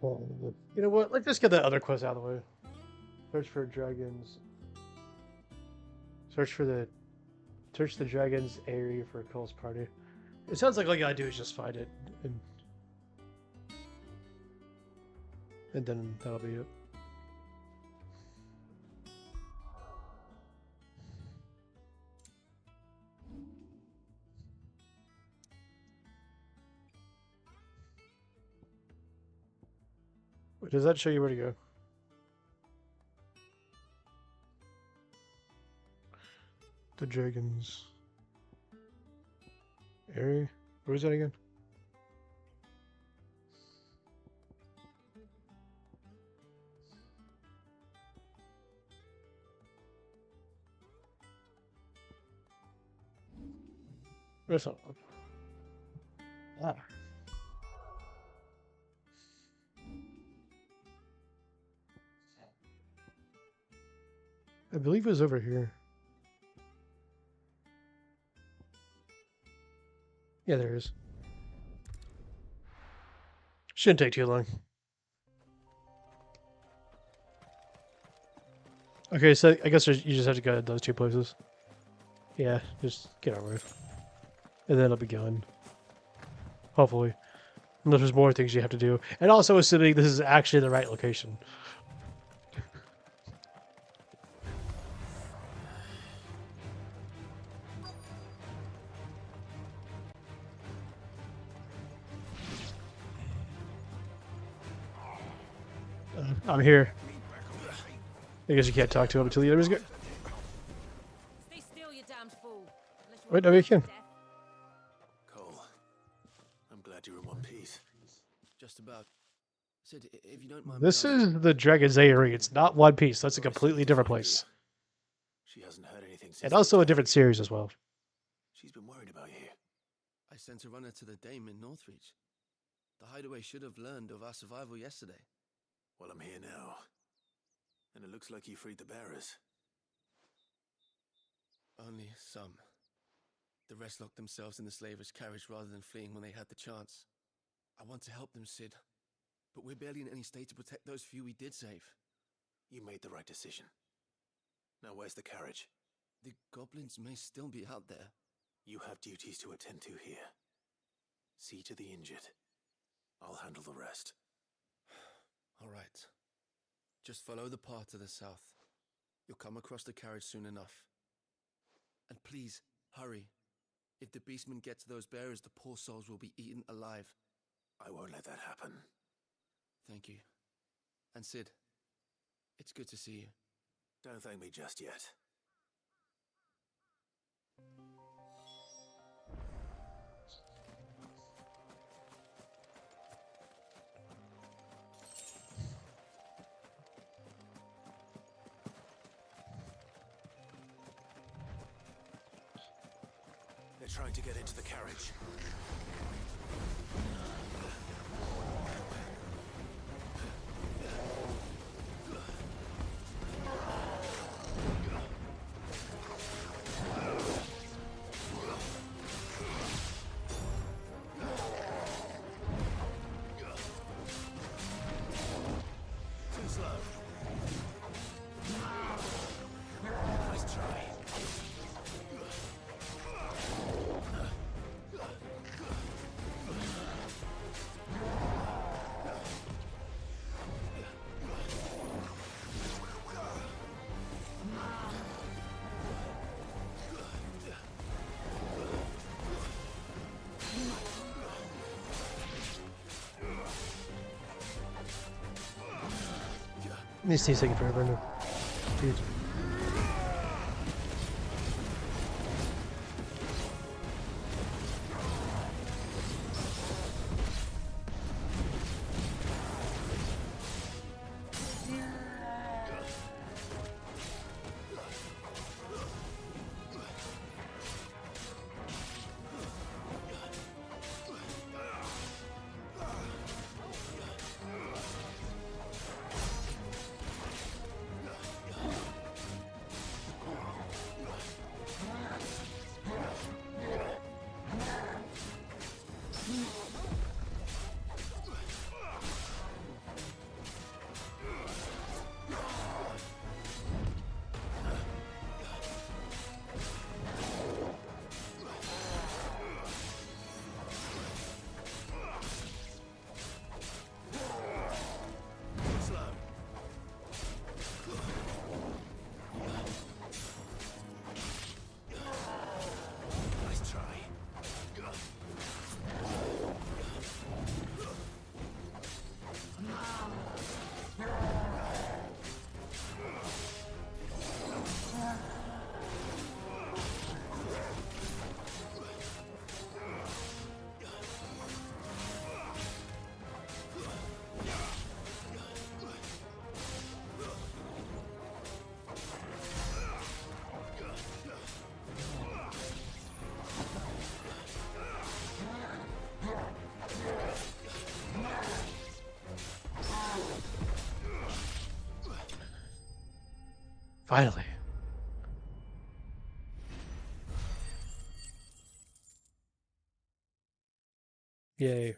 Well, you know what? Let's just get that other quest out of the way. Search for dragons. Search the dragons area for Cole's party. It sounds like all you gotta do is just find it, and then that'll be it. Does that show you where to go? The dragons area? Where is that again? Where's that one? Ah. I believe it was over here. Yeah, there is. Shouldn't take too long. Okay, so I guess you just have to go to those two places. Yeah, just get over it. And then it'll be gone. Hopefully. Unless there's more things you have to do. And also assuming this is actually the right location. I'm here. I guess you can't talk to him until the other's good. Stay still, you damned fool. Wait, no, you can. Cole, glad you're in one piece. Just about. Sid, if you don't mind. This is the Dragon's Eyrie. It's not One Piece. That's a completely different place. She hasn't heard anything since. And also a different series as well. She's been worried about you. I sent a runner to the Dame in Northreach. The hideaway should have learned of our survival yesterday. Well, I'm here now. And it looks like you freed the bearers. Only some. The rest locked themselves in the slavers' carriage rather than fleeing when they had the chance. I want to help them, Sid. But we're barely in any state to protect those few we did save. You made the right decision. Now where's the carriage? The goblins may still be out there. You have duties to attend to here. See to the injured. I'll handle the rest. All right. Just follow the path to the south. You'll come across the carriage soon enough. And please, hurry. If the beastmen get to those bearers, the poor souls will be eaten alive. I won't let that happen. Thank you. And Sid, it's good to see you. Don't thank me just yet. They're trying to get into the carriage. Too slow. Nice try. This thing's taking forever. No. Dude. Finally. Yay.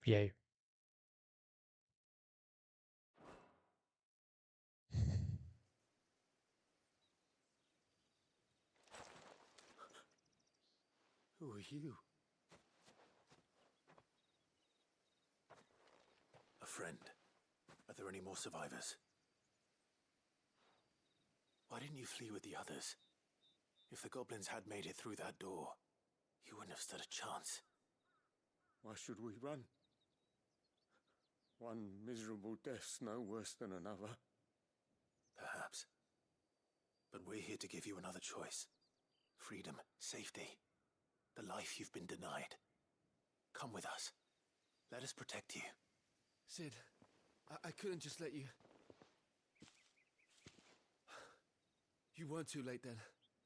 Yay. Who are you? A friend. Are there any more survivors? Why didn't you flee with the others? If the goblins had made it through that door, you wouldn't have stood a chance. Why should we run? One miserable death's no worse than another. Perhaps. But we're here to give you another choice. Freedom, safety, the life you've been denied. Come with us. Let us protect you. Sid, I couldn't just let you... You weren't too late then.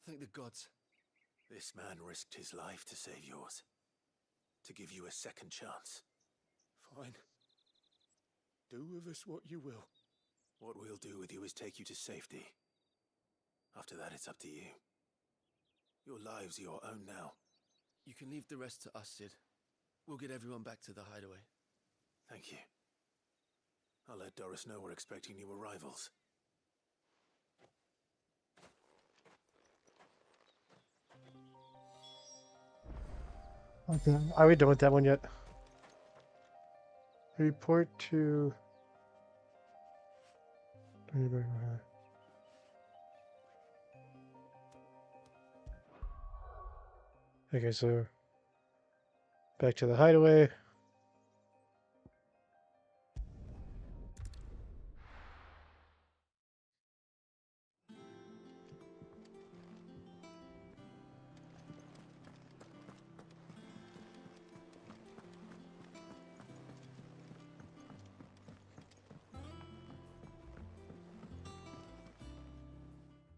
Thank the gods. This man risked his life to save yours. To give you a second chance. Fine. Do with us what you will. What we'll do with you is take you to safety. After that, it's up to you. Your lives are your own now. You can leave the rest to us, Sid. We'll get everyone back to the hideaway. Thank you. I'll let Doris know we're expecting new arrivals. Okay. Are we done with that one yet? Report to... Okay, so back to the hideaway.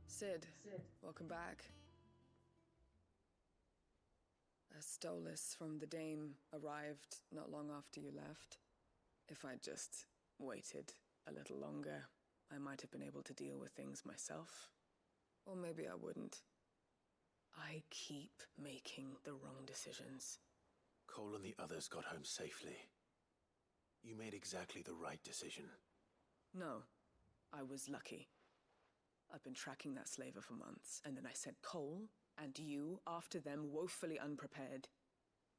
Sid, welcome back. A Stolas from the Dame arrived not long after you left. If I'd just waited a little longer, I might have been able to deal with things myself. Or maybe I wouldn't. I keep making the wrong decisions. Cole and the others got home safely. You made exactly the right decision. No, I was lucky. I've been tracking that slaver for months, and then I sent Cole and you after them, woefully unprepared.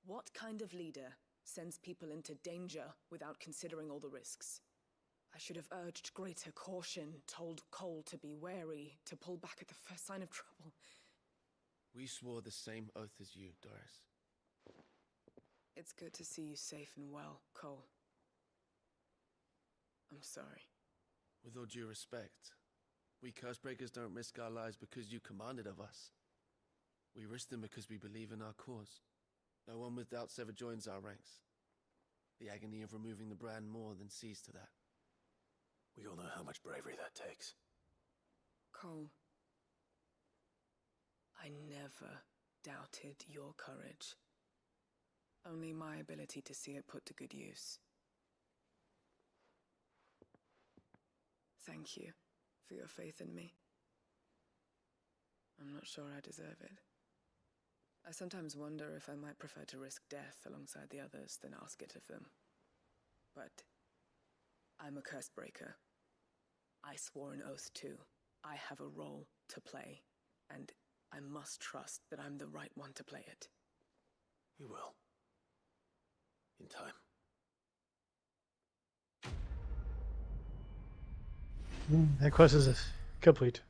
What kind of leader sends people into danger without considering all the risks? I should have urged greater caution, told Cole to be wary, to pull back at the first sign of trouble. We swore the same oath as you, Doris. It's good to see you safe and well, Cole. I'm sorry. With all due respect, we Cursebreakers don't risk our lives because you commanded of us. We risk them because we believe in our cause. No one with doubts ever joins our ranks. The agony of removing the brand more than sees to that. We all know how much bravery that takes. Cole, I never doubted your courage. Only my ability to see it put to good use. Thank you for your faith in me. I'm not sure I deserve it. I sometimes wonder if I might prefer to risk death alongside the others than ask it of them. But I'm a Cursebreaker. I swore an oath too. I have a role to play, and I must trust that I'm the right one to play it. You will. In time. That quest is complete.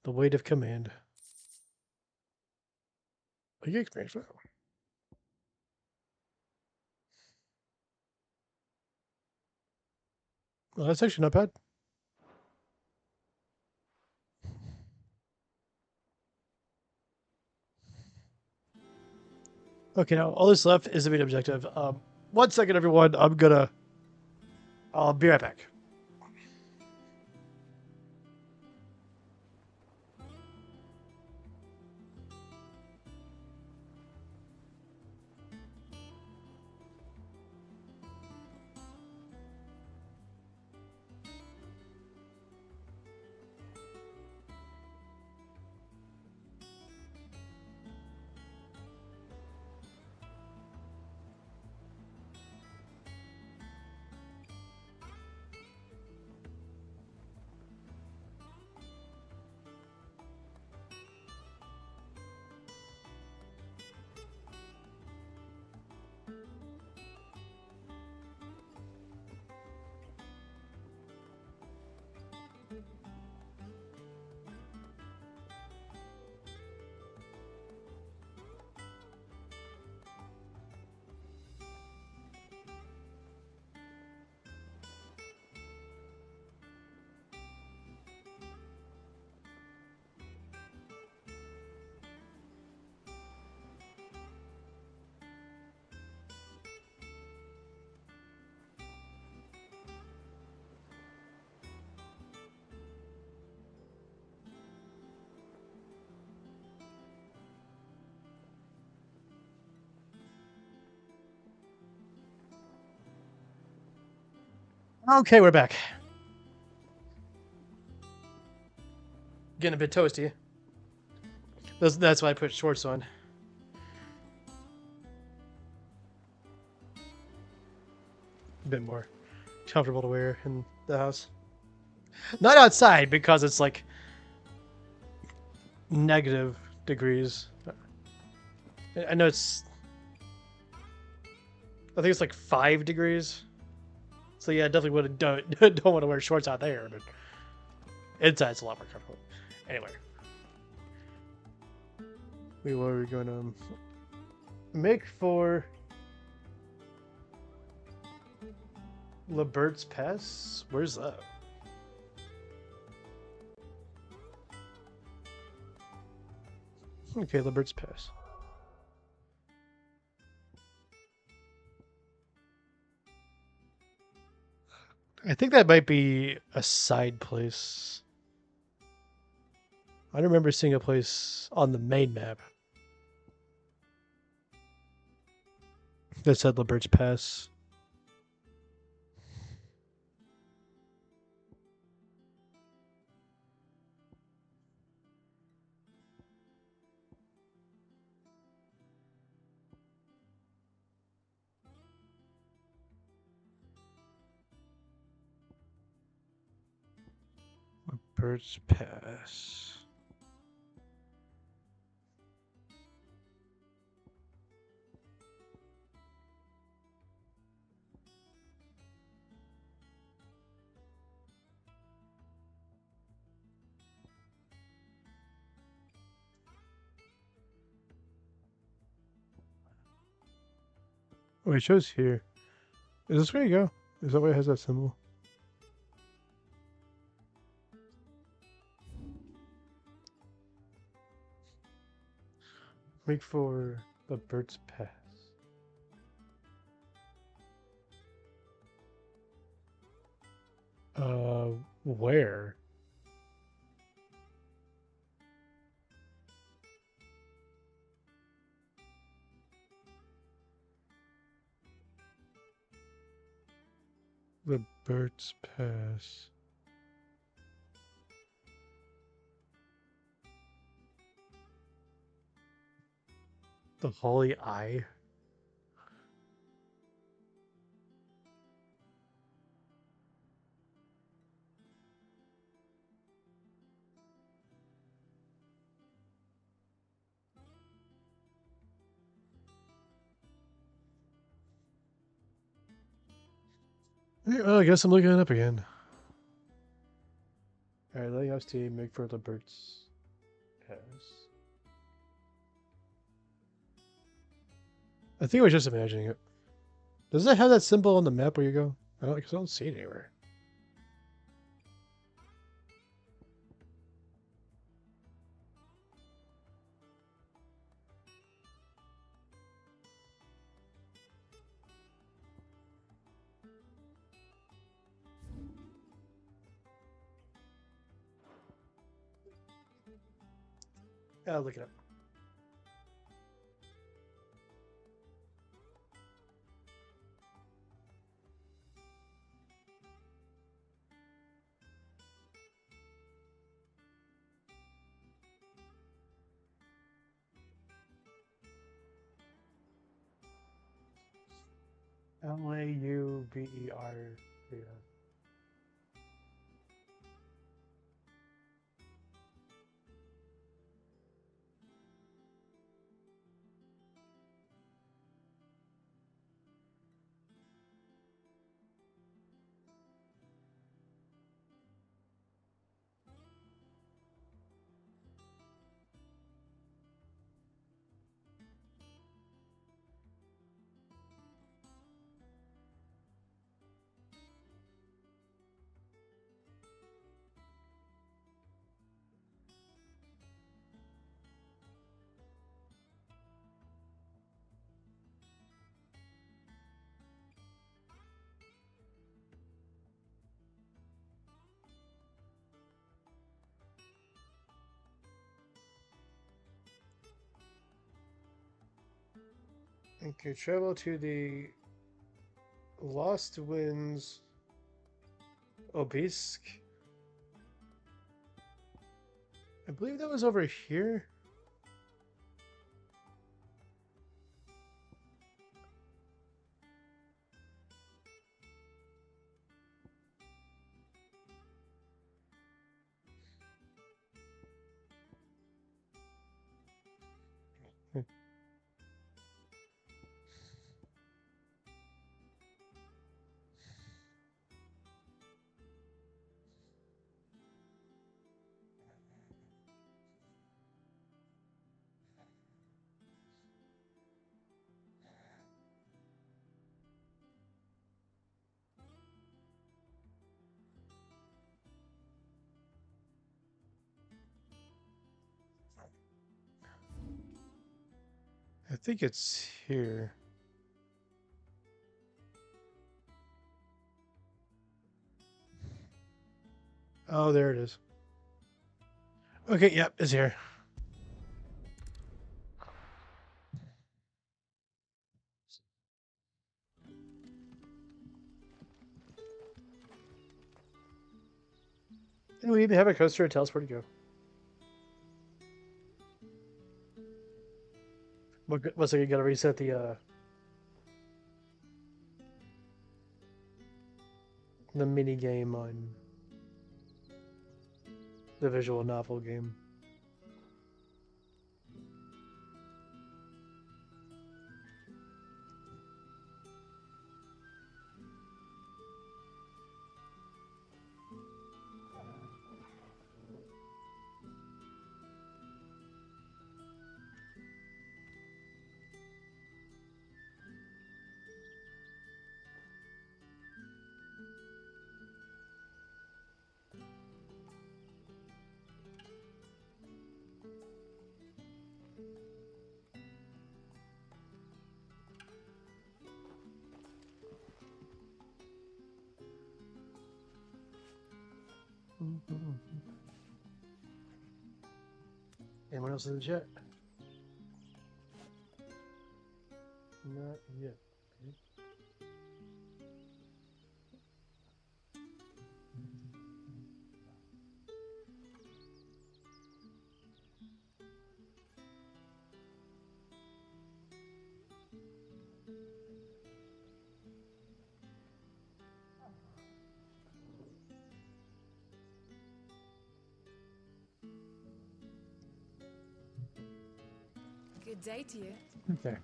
The weight of command. Oh, you experienced that one. Well, that's actually not bad. Okay, now all that's left is the main objective. 1 second, everyone. I'll be right back. Okay, we're back. Getting a bit toasty. That's why I put shorts on. A bit more comfortable to wear in the house. Not outside because it's like negative degrees. I know it's. I think it's like 5 degrees. So yeah, I definitely would don't want to wear shorts out there, but inside's a lot more comfortable. Anyway, what are we going to make for Libert's Pass? Where's that? Okay, Libert's Pass. I think that might be a side place. I remember seeing a place on the main map that said Libert's Pass. Libert's Pass. Oh, it shows here. Is this where you go? Is that why it has that symbol? Make for the Bird's Pass. Where? The Bird's Pass. The Holy Eye. Well, I guess I'm looking it up again. Alright, letting us to make for the Bird's Pass. I think I was just imagining it. Does it have that symbol on the map where you go? I don't see it anywhere. I'll look it up. Lauber. Yeah. Okay, travel to the Lost Winds Obelisk. I believe that was over here. I think it's here. Oh, there it is. Okay, yep, it's here. And we even have a coaster that tells where to go. Looks like you gotta reset the mini game on the visual novel game. Anyone else in the chat? Not yet. Okay. Good day to you. Okay.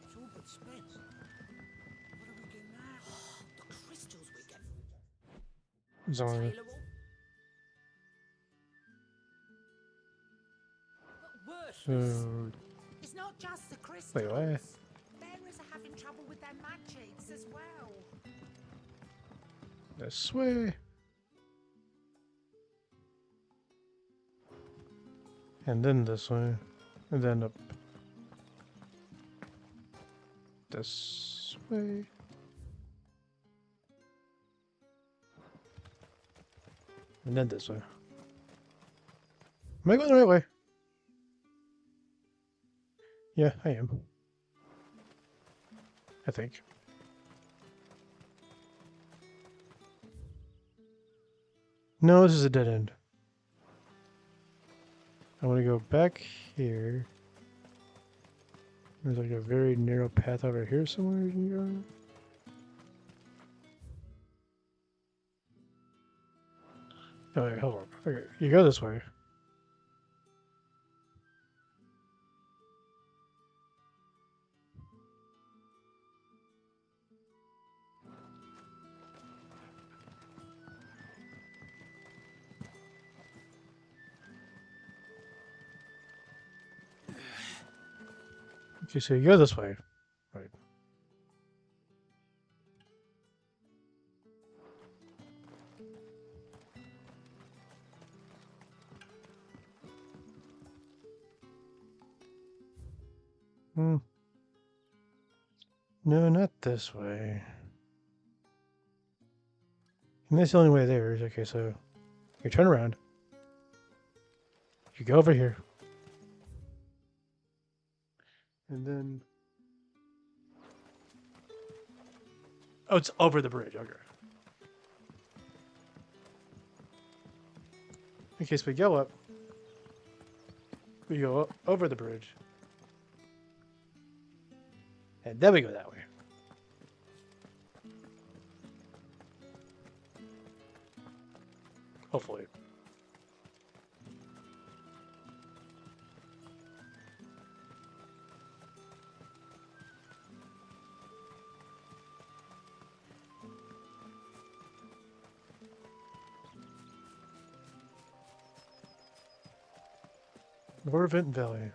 It's all but spent. What do we get now? The crystals we get. Sorry. So, It's not just the crystals. wait, what? Bearers are having trouble with their magics as well. This way. And then this way. And then up. This way. And then this way. Am I going the right way? Yeah, I am. I think. No, this is a dead end. I want to go back here. There's like a very narrow path over here somewhere you can go. Oh, wait, hold on. Okay, you go this way. Okay, so you go this way. Right. Hmm. No, not this way. And that's the only way there. Okay, so you turn around. You go over here. And then... Oh, it's over the bridge. Okay. In case we go up. We go over the bridge. And then we go that way. Hopefully. Norvent Valley.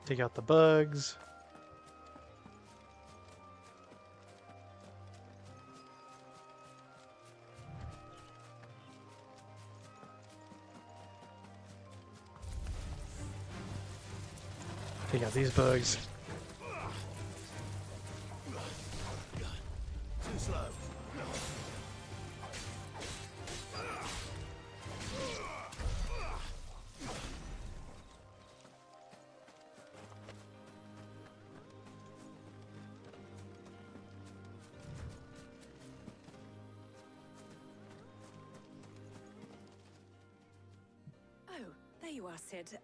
Take out the bugs. Take out these bugs. Too slow. Oh, there you are, Sid.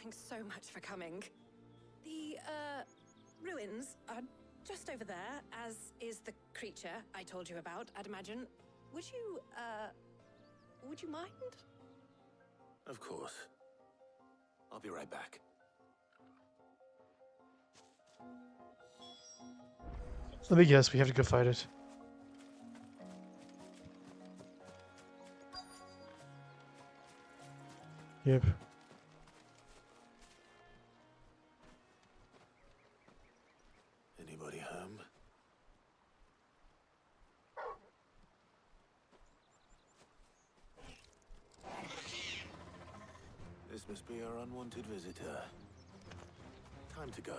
Thanks so much for coming. The, ruins are just over there, as is the creature I told you about, I'd imagine. Would you mind? Of course. I'll be right back. Let me guess, we have to go fight it. Yep. Anybody home? This must be our unwanted visitor. Time to go.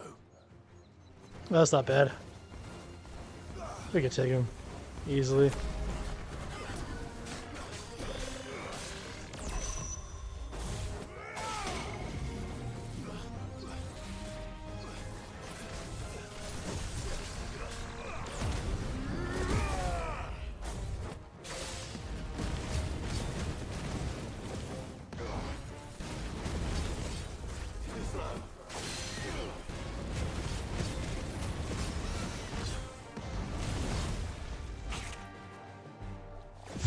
That's not bad. We can take him easily.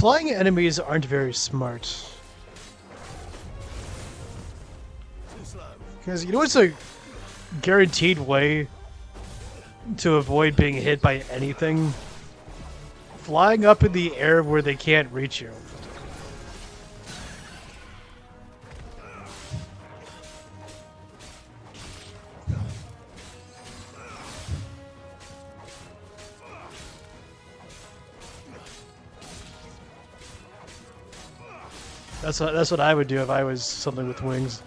Flying enemies aren't very smart. Because you know what's a guaranteed way to avoid being hit by anything? Flying up in the air where they can't reach you. That's what I would do if I was something with wings.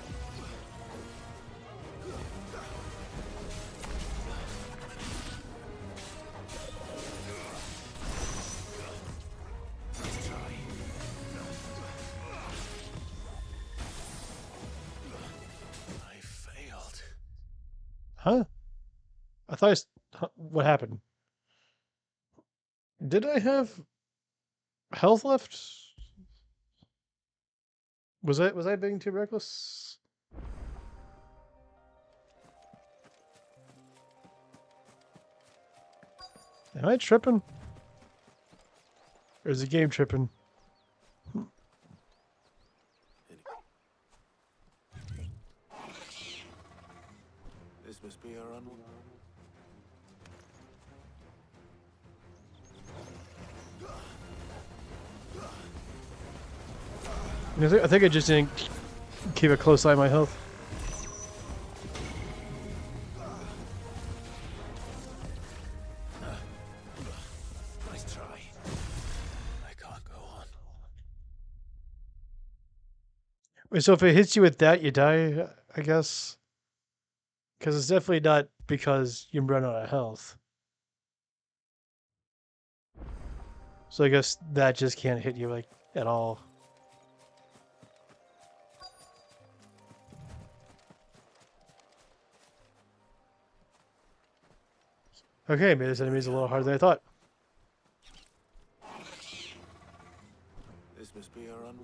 I failed. Huh? I thought what happened? Did I have health left? Was I being too reckless? Am I tripping? Or is the game tripping? This must be our unwanted. I think I just didn't keep a close eye on my health. Nice try. I can't go on. Wait, so if it hits you with that, you die, I guess? Because it's definitely not because you run out of health. So I guess that just can't hit you, like, at all. Okay, maybe this enemy's a little harder than I thought. This must be our run.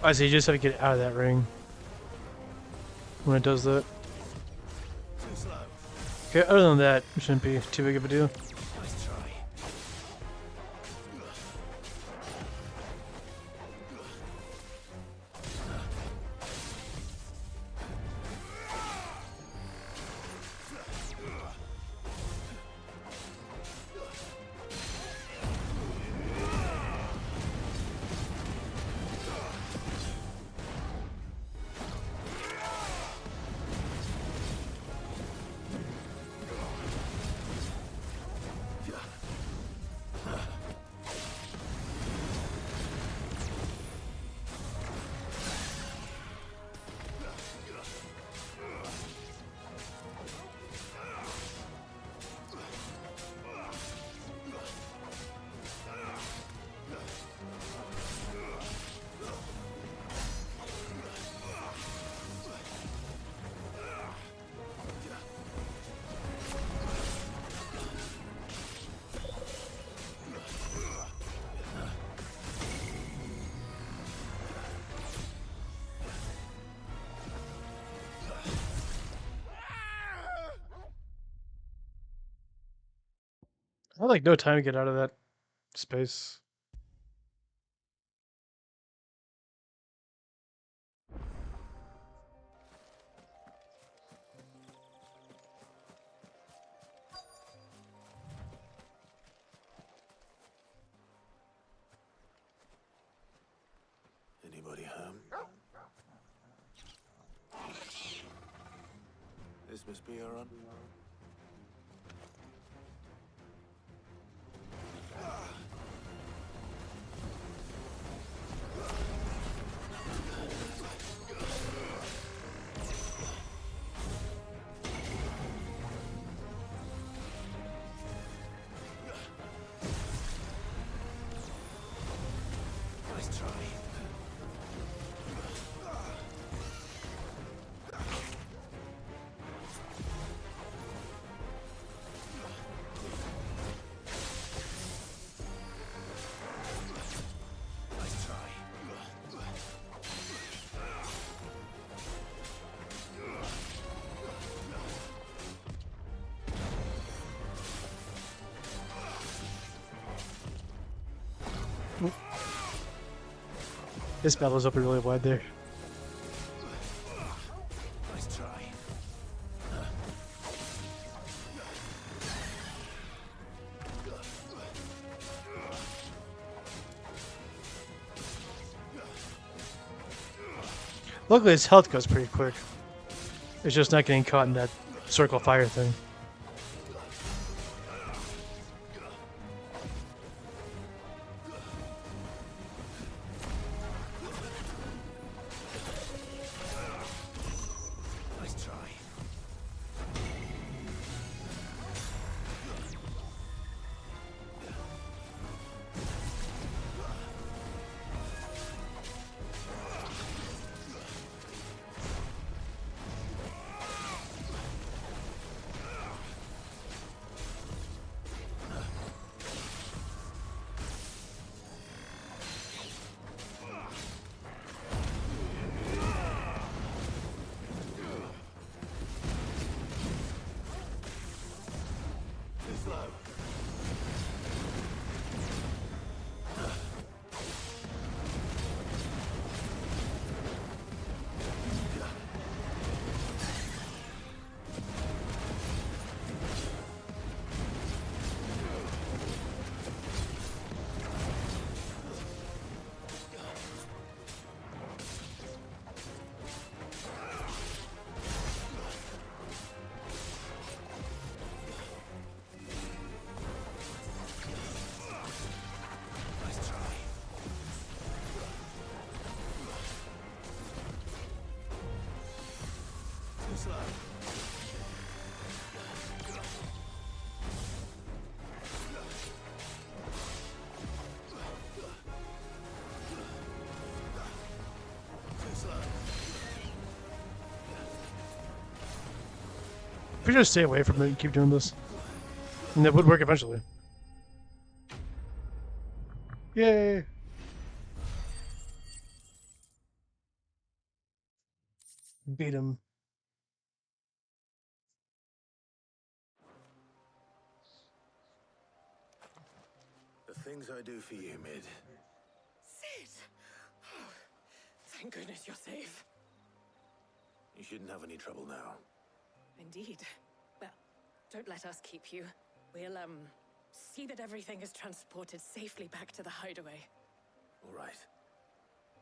I see, you just have to get out of that ring when it does that. Too slow. Okay, other than that, it shouldn't be too big of a deal. Nice try. I had, like, no time to get out of that space. Anybody home? This must be our run. Nice try. Nice try. This battle's open really wide there. Nice try. Luckily, his health goes pretty quick. It's just not getting caught in that circle fire thing. Nice try. slow. Too slow. If we just stay away from it and keep doing this, and that would work eventually. Yay! Beat him. The things I do for you, Mid. Sid! Oh, thank goodness you're safe. You shouldn't have any trouble now. Indeed. Well, don't let us keep you. We'll, see that everything is transported safely back to the hideaway. All right.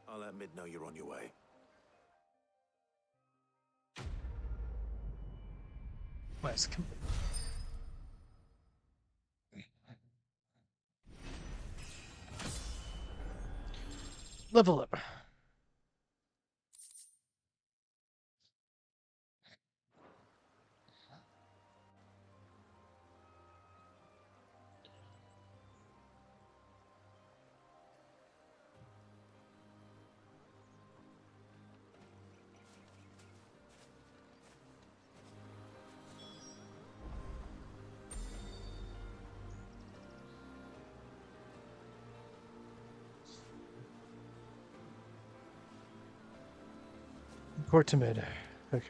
I'll let Mid know you're on your way. Nice. Level up. Port to mid. Okay.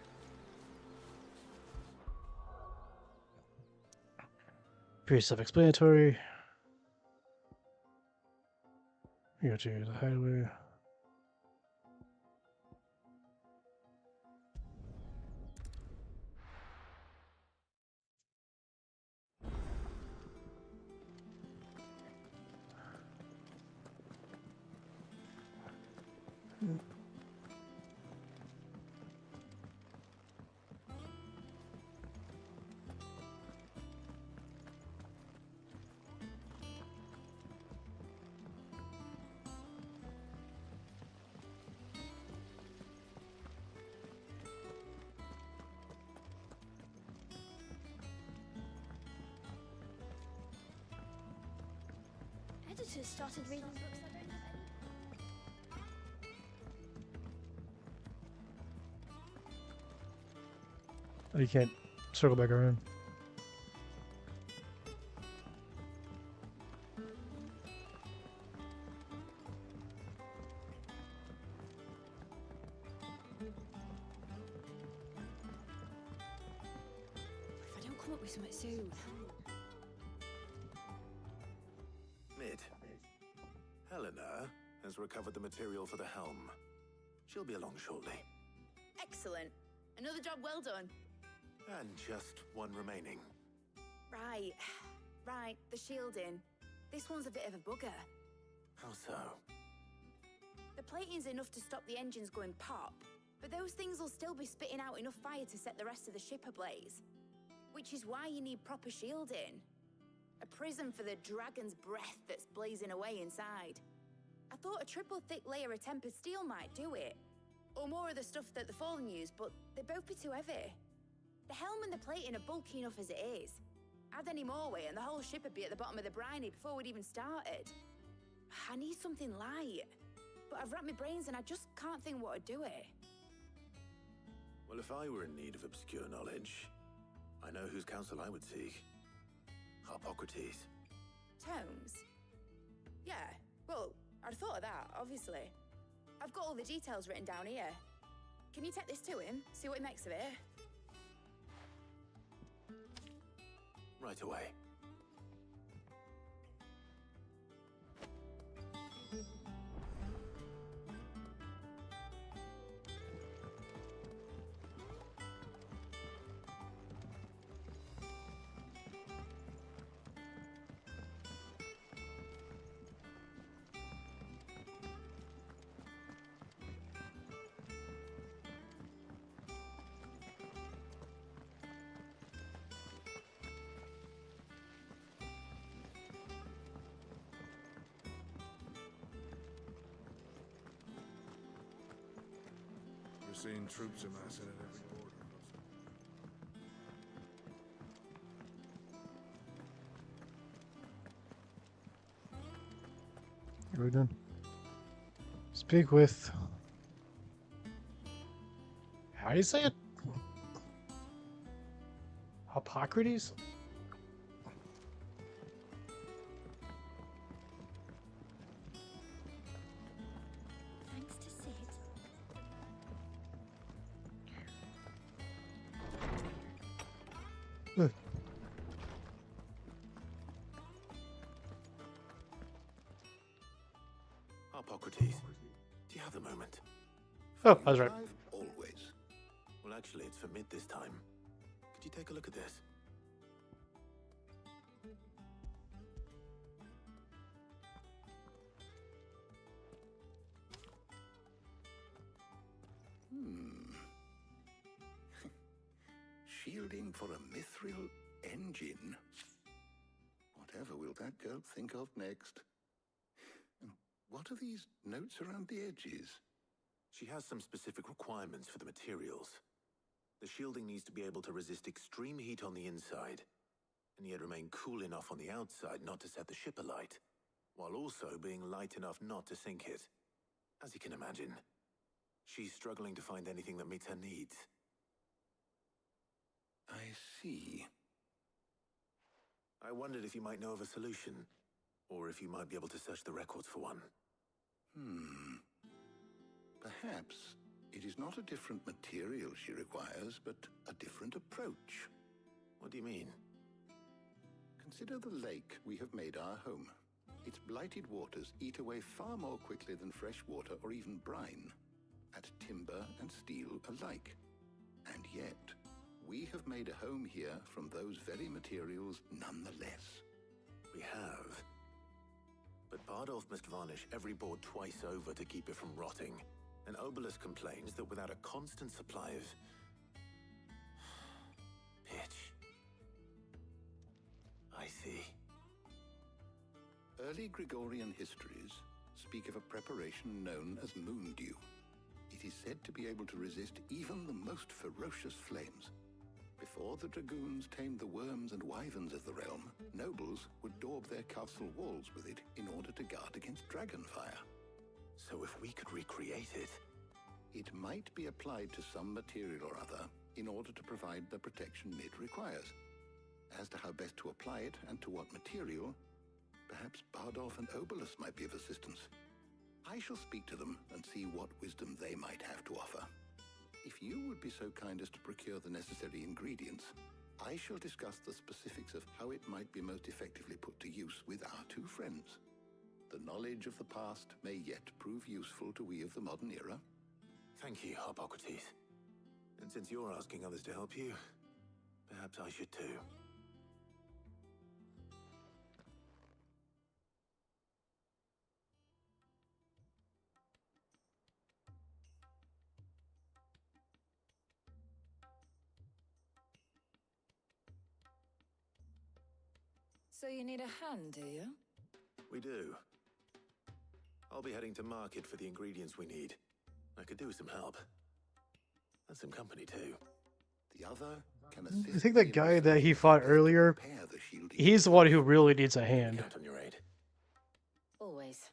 Pretty self-explanatory. You go to the hideaway. Editors started reading books I don't have any. Oh, you can't circle back around. If I don't come up with something soon. Mid. Helena has recovered the material for the helm. She'll be along shortly. Excellent. Another job well done. And just one remaining. Right. Right, the shielding. This one's a bit of a bugger. How so? The plating's enough to stop the engines going pop, but those things will still be spitting out enough fire to set the rest of the ship ablaze. Which is why you need proper shielding. A prism for the dragon's breath that's blazing away inside. I thought a triple thick layer of tempered steel might do it. Or more of the stuff that the Fallen use, but they'd both be too heavy. The helm and the plating are bulky enough as it is. Add any more weight and the whole ship would be at the bottom of the briny before we'd even started. I need something light. But I've racked my brains and I just can't think what would do it. Well, if I were in need of obscure knowledge, I know whose counsel I would seek. Harpocrates. Tomes? Yeah, well, I'd thought of that, obviously. I've got all the details written down here. Can you take this to him, see what he makes of it? Right away. We're seeing troops amassing at every border. Rudin. Speak with... How do you say it? Hippocrates? Thanks to Sid. Hippocrates, do you have a moment? Oh, I was right. Always. Well, actually, it's for mid this time. Could you take a look at this? Shielding for a mithril engine. Whatever will that girl think of next? And what are these notes around the edges? She has some specific requirements for the materials. The shielding needs to be able to resist extreme heat on the inside, and yet remain cool enough on the outside not to set the ship alight, while also being light enough not to sink it. As you can imagine, she's struggling to find anything that meets her needs. I see. I wondered if you might know of a solution, or if you might be able to search the records for one. Perhaps it is not a different material she requires, but a different approach. What do you mean? Consider the lake we have made our home. Its blighted waters eat away far more quickly than fresh water or even brine, at timber and steel alike. And yet, we have made a home here from those very materials nonetheless. We have. But Bardolph must varnish every board twice over to keep it from rotting. And Obelus complains that without a constant supply of... pitch. I see. Early Gregorian histories speak of a preparation known as moon dew. It is said to be able to resist even the most ferocious flames. Before the dragoons tamed the worms and wyverns of the realm, nobles would daub their castle walls with it in order to guard against dragonfire. So if we could recreate it... It might be applied to some material or other in order to provide the protection Mid requires. As to how best to apply it and to what material, perhaps Bardolph and Obelus might be of assistance. I shall speak to them and see what wisdom they might have to offer. If you would be so kind as to procure the necessary ingredients, I shall discuss the specifics of how it might be most effectively put to use with our two friends. The knowledge of the past may yet prove useful to we of the modern era. Thank you, Hippocrates. And since you're asking others to help you, perhaps I should too. So you need a hand, do you? We do. I'll be heading to market for the ingredients we need. I could do with some help. And some company too. The other can I assist. think that guy that he fought earlier, he's the one who really needs a hand. Count on your aid. Always.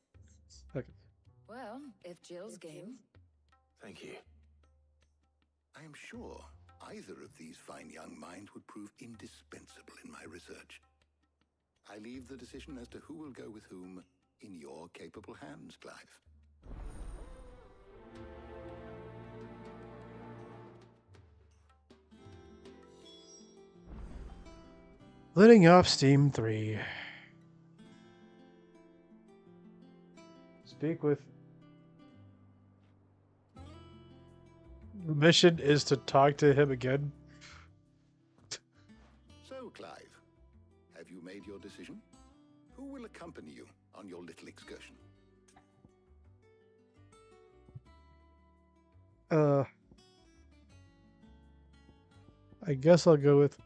Okay. Well, if Jill's game. Thank you. I am sure either of these fine young minds would prove indispensable in my research. I leave the decision as to who will go with whom in your capable hands, Clive. Letting off Steam 3. Speak with... The mission is to talk to him again. So, Clive, have you made your decision? Who will accompany you on your little excursion? I guess I'll go with...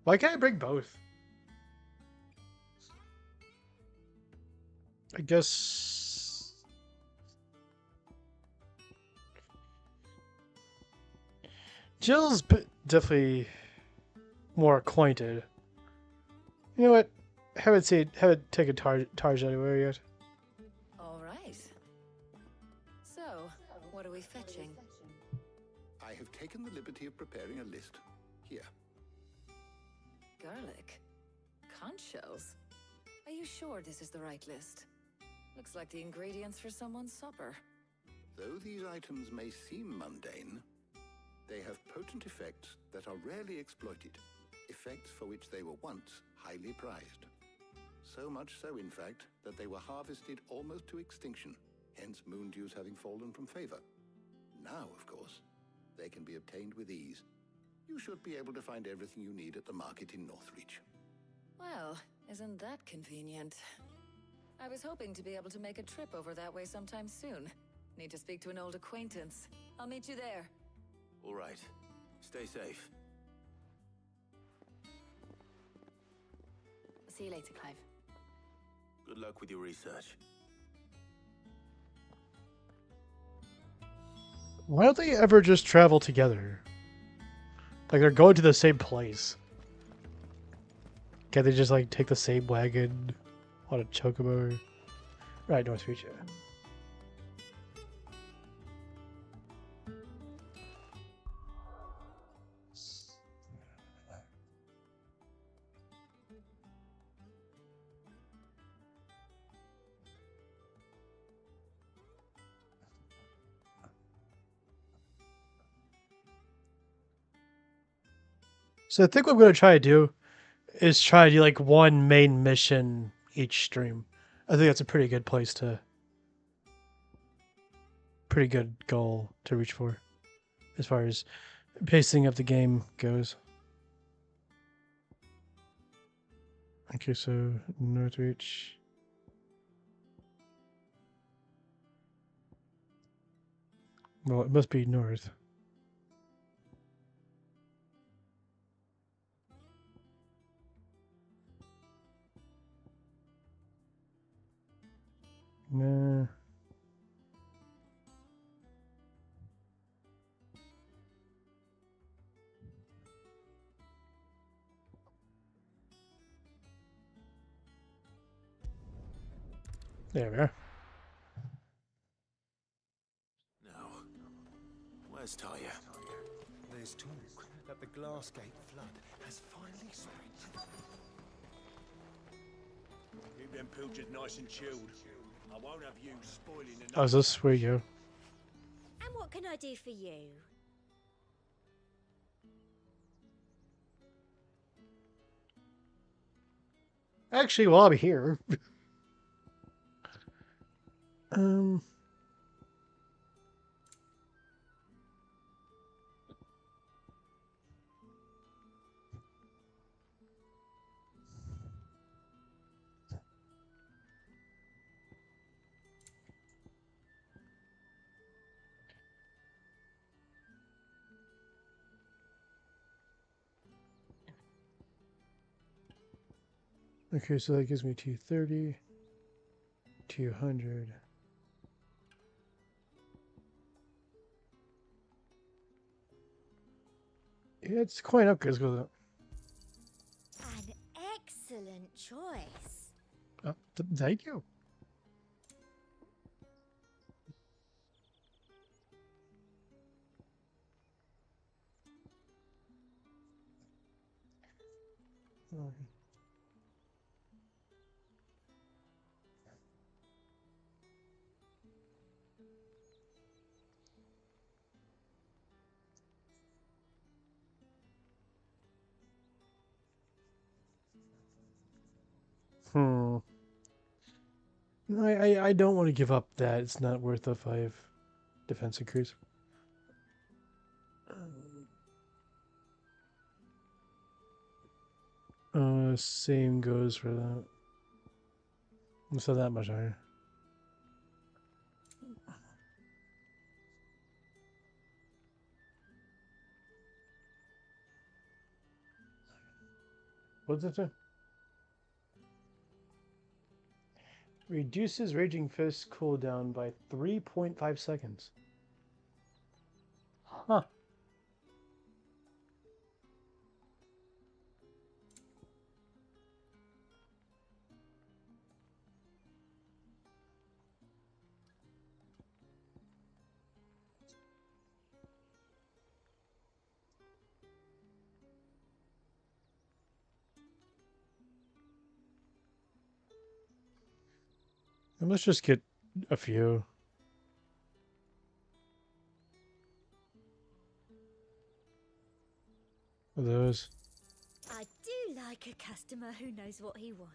Why can't I bring both? I guess... Jill's definitely more acquainted. You know what? haven't taken Tarj anywhere yet. All right. So, what are we fetching? I have taken the liberty of preparing a list. Here. Garlic. Conch shells. Are you sure this is the right list? Looks like the ingredients for someone's supper. Though these items may seem mundane, they have potent effects that are rarely exploited, effects for which they were once highly prized. So much so, in fact, that they were harvested almost to extinction, hence moon dews having fallen from favor. Now, of course, they can be obtained with ease. You should be able to find everything you need at the market in Northreach. Well, isn't that convenient? I was hoping to be able to make a trip over that way sometime soon. Need to speak to an old acquaintance. I'll meet you there. All right. Stay safe. I'll see you later, Clive. Good luck with your research. Why don't they ever just travel together? Like they're going to the same place. Can't they just like take the same wagon on a chocobo? Right, Northreach. Yeah. So I think what I'm going to try to do is try to do like one main mission each stream. I think that's a pretty good place to, pretty good goal to reach for as far as pacing of the game goes. Okay, so Northreach. Well, it must be north. Nah. There we are. Now, where's Talia? There's talk that the Glassgate flood has finally spread. Keep them pilchers nice and chilled. I won't have you spoiling the Oh, is this where you go? And what can I do for you? Actually, while I'm here. Okay, so that gives me 230, 200. Yeah, it's quite up, guys. Go An excellent choice. oh, thank you. Okay. No, I don't want to give up that. It's not worth a 5 defense increase. Same goes for that. It's not that much higher. What's it say? Reduces Raging Fist cooldown by 3.5 seconds. Huh. And let's just get a few. Of those. I do like a customer who knows what he wants.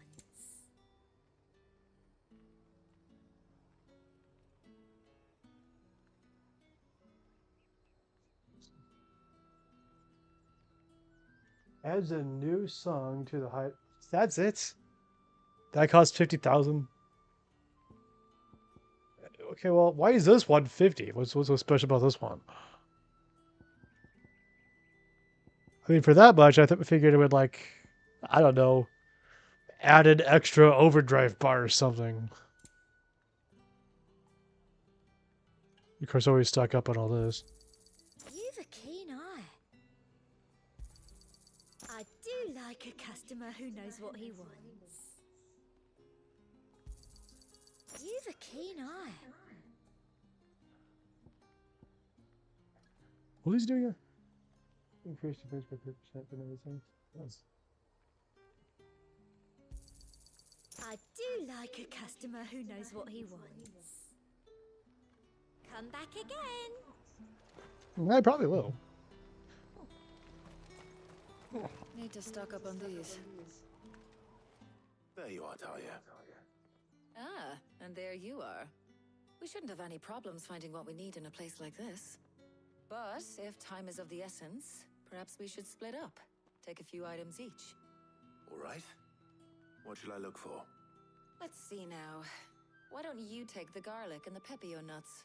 Adds a new song to the hype. That's it. That costs 50,000. Okay, well, why is this 150? What's so special about this one? I mean, for that much, I figured it would like, I don't know, add an extra overdrive bar or something. Of course, always stock up on all this. You've a keen eye. I do like a customer who knows what he wants. You've a keen eye. What is he doing here? Increase the base by 3% for another thing. Yes. I do like a customer who knows what he wants. Come back again. I probably will. Need to stock up on these. There you are, Talia. Ah, and there you are. We shouldn't have any problems finding what we need in a place like this. But if time is of the essence, perhaps we should split up. Take a few items each. All right. What shall I look for? Let's see now. Why don't you take the garlic and the pepio nuts?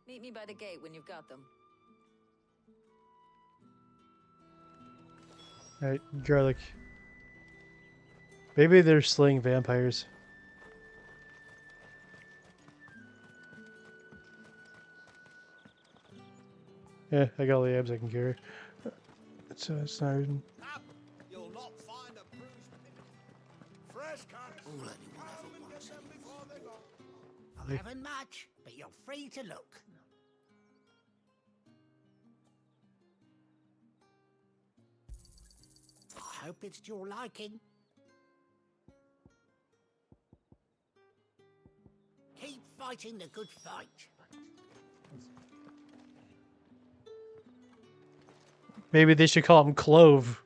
Meet me by the gate when you've got them. Alright, garlic. Maybe they're slaying vampires. Yeah, I got all the abs I can carry. It's not even... You'll not find a bruised fresh cuts. All anyone ever wants I haven't much, but you're free to look. I hope it's to your liking. Keep fighting the good fight. Maybe they should call him Clove.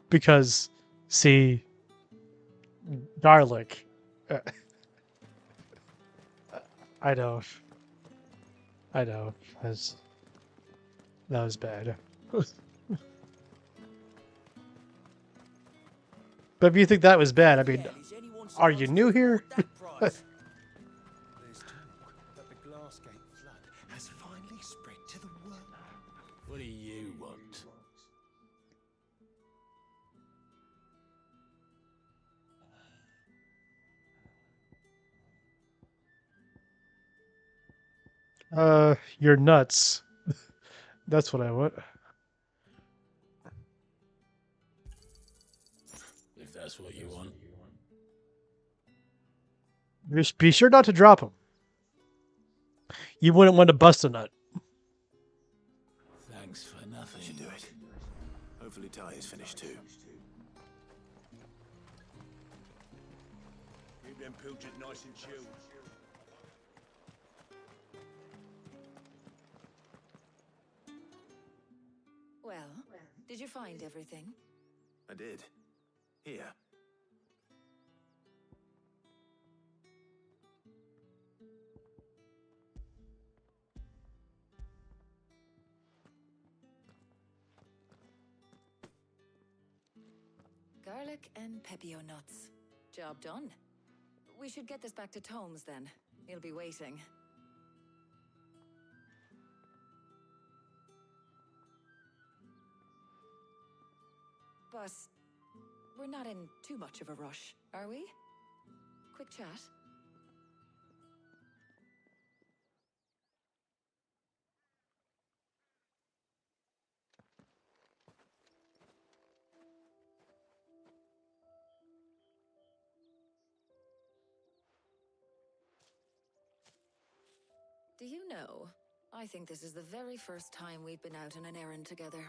Because, see, garlic. I know. I know. That was bad. But if you think that was bad, I mean, are you new here? There's talk that the Glassgate flood has finally spread to the world. What do you want? You're nuts. That's what I want. If that's what you want. Just be sure not to drop them. You wouldn't want to bust a nut. Thanks for nothing. Should do it. Hopefully Talia's finished too. Keep them pilchers nice and chilled. Well, did you find everything? I did. Here. Garlic and pepio nuts. Job done. We should get this back to Tomes then. He'll be waiting. But we're not in too much of a rush, are we? Quick chat. Do you know, I think this is the very first time we've been out on an errand together.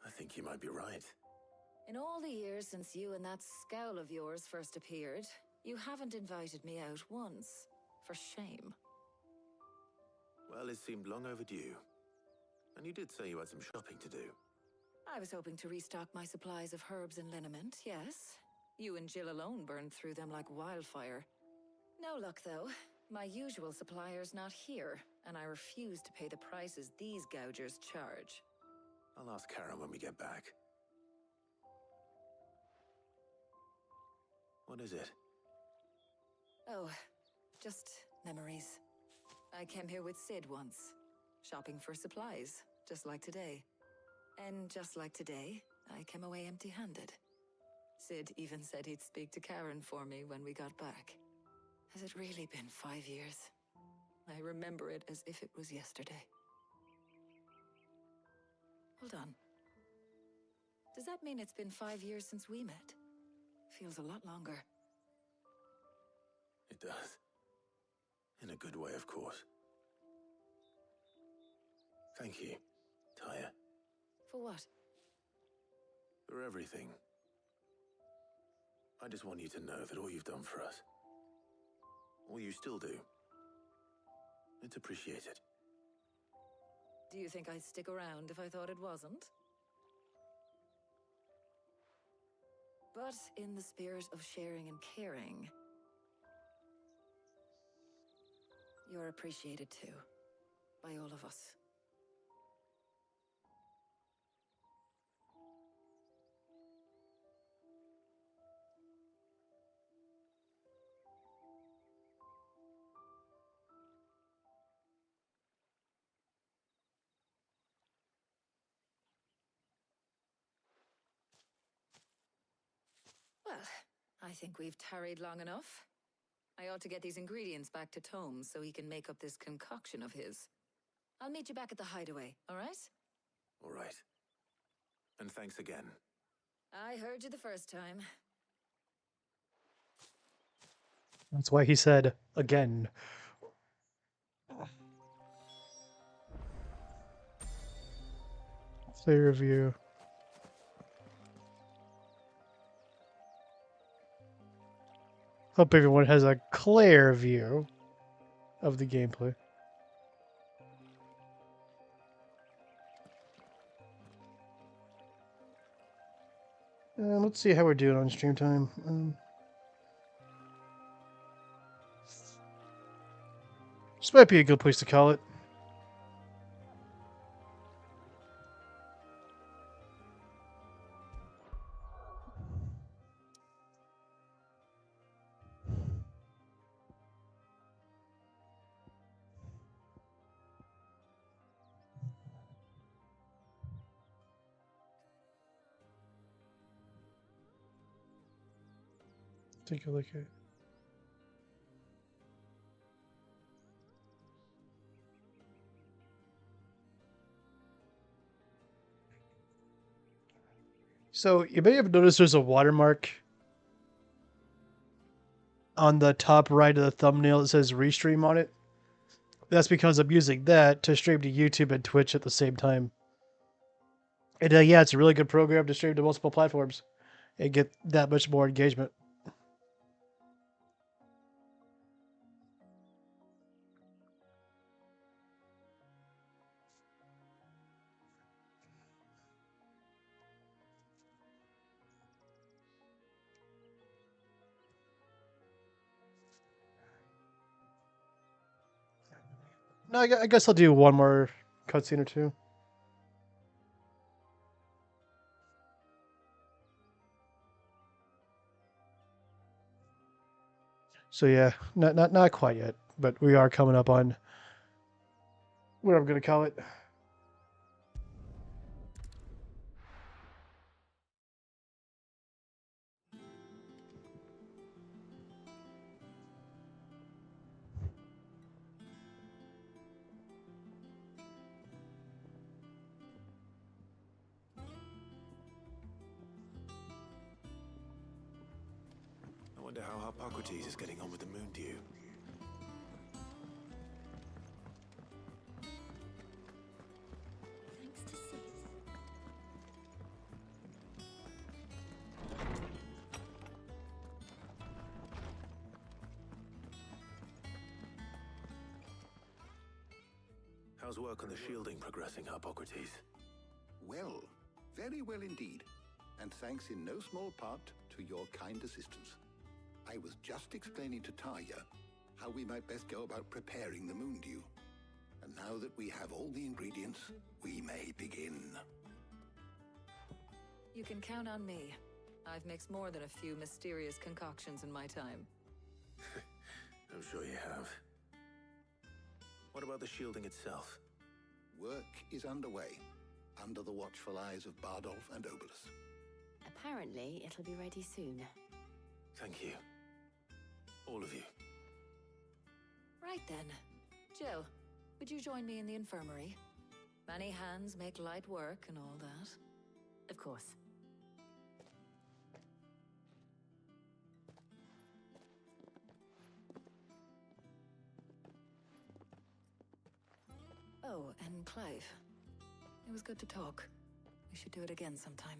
I think you might be right. In all the years since you and that scowl of yours first appeared, you haven't invited me out once. For shame. Well, it seemed long overdue. And you did say you had some shopping to do. I was hoping to restock my supplies of herbs and liniment, yes. You and Jill alone burned through them like wildfire. No luck, though. My usual supplier's not here, and I refuse to pay the prices these gougers charge. I'll ask Karen when we get back. What is it? Oh, just memories. I came here with Sid once, shopping for supplies, just like today. And just like today, I came away empty-handed. Sid even said he'd speak to Karen for me when we got back. Has it really been 5 years? I remember it as if it was yesterday. Hold on. Does that mean it's been 5 years since we met? Feels a lot longer. It does. In a good way, of course. Thank you, Taya. For what? For everything. I just want you to know that all you've done for us, all you still do, it's appreciated. Do you think I'd stick around if I thought it wasn't? But in the spirit of sharing and caring, you're appreciated too, by all of us. Well, I think we've tarried long enough. I ought to get these ingredients back to Tome so he can make up this concoction of his. I'll meet you back at the hideaway, all right? All right. And thanks again. I heard you the first time. That's why he said again. Clear view. Hope everyone has a clear view of the gameplay. Let's see how we're doing on stream time. This might be a good place to call it. Take a look at it. So you may have noticed there's a watermark on the top right of the thumbnail that says Restream on it. That's because I'm using that to stream to YouTube and Twitch at the same time. And yeah, it's a really good program to stream to multiple platforms and get that much more engagement. No, I guess I'll do one more cutscene or two. So yeah, not quite yet, but we are coming up on what I'm gonna call it. I wonder how Harpocrates is getting on with the moon dew. Thanks to Sid. How's work on the shielding progressing, Hippocrates? Well, very well indeed. And thanks in no small part to your kind assistance. I was just explaining to Tarja how we might best go about preparing the Moondew. And now that we have all the ingredients, we may begin. You can count on me. I've mixed more than a few mysterious concoctions in my time. I'm sure you have. What about the shielding itself? Work is underway, under the watchful eyes of Bardolph and Obolus. Apparently, it'll be ready soon. Thank you. All of you. Right then. Jill, would you join me in the infirmary? Many hands make light work and all that. Of course. Oh, and Clive. It was good to talk. We should do it again sometime.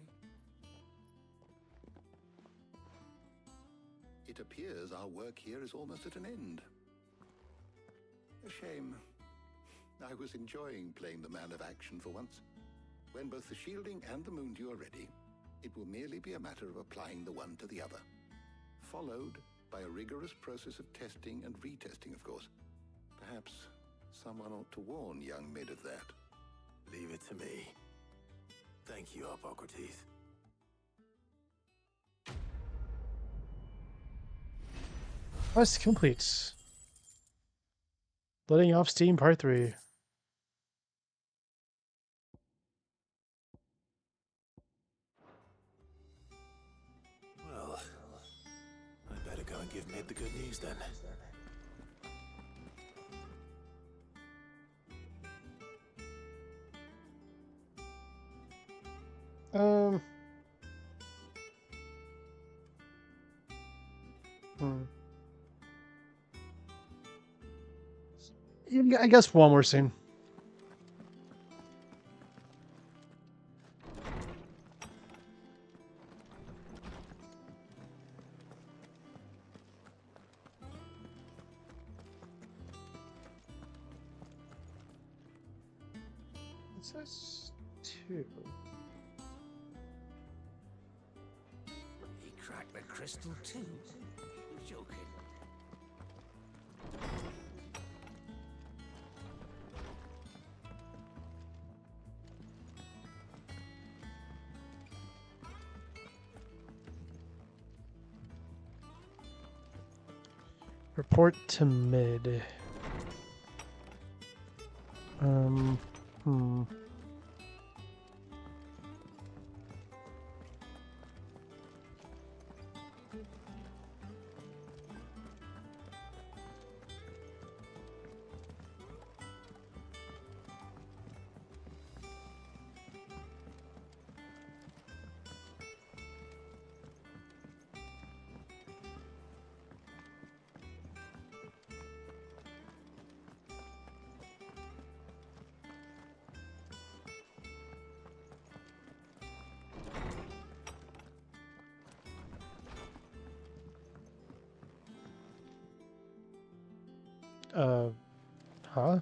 It appears our work here is almost at an end. A shame. I was enjoying playing the man of action for once. When both the shielding and the Moondew are ready, it will merely be a matter of applying the one to the other. Followed by a rigorous process of testing and retesting, of course. Perhaps someone ought to warn young Mid of that. Leave it to me. Thank you, Hippocrates. Quest complete. Letting off steam part 3. Well, I better go and give Mid the good news then. Yeah, I guess one more scene. It says 2. He cracked the crystal too? You're joking. Report to Mid. Huh?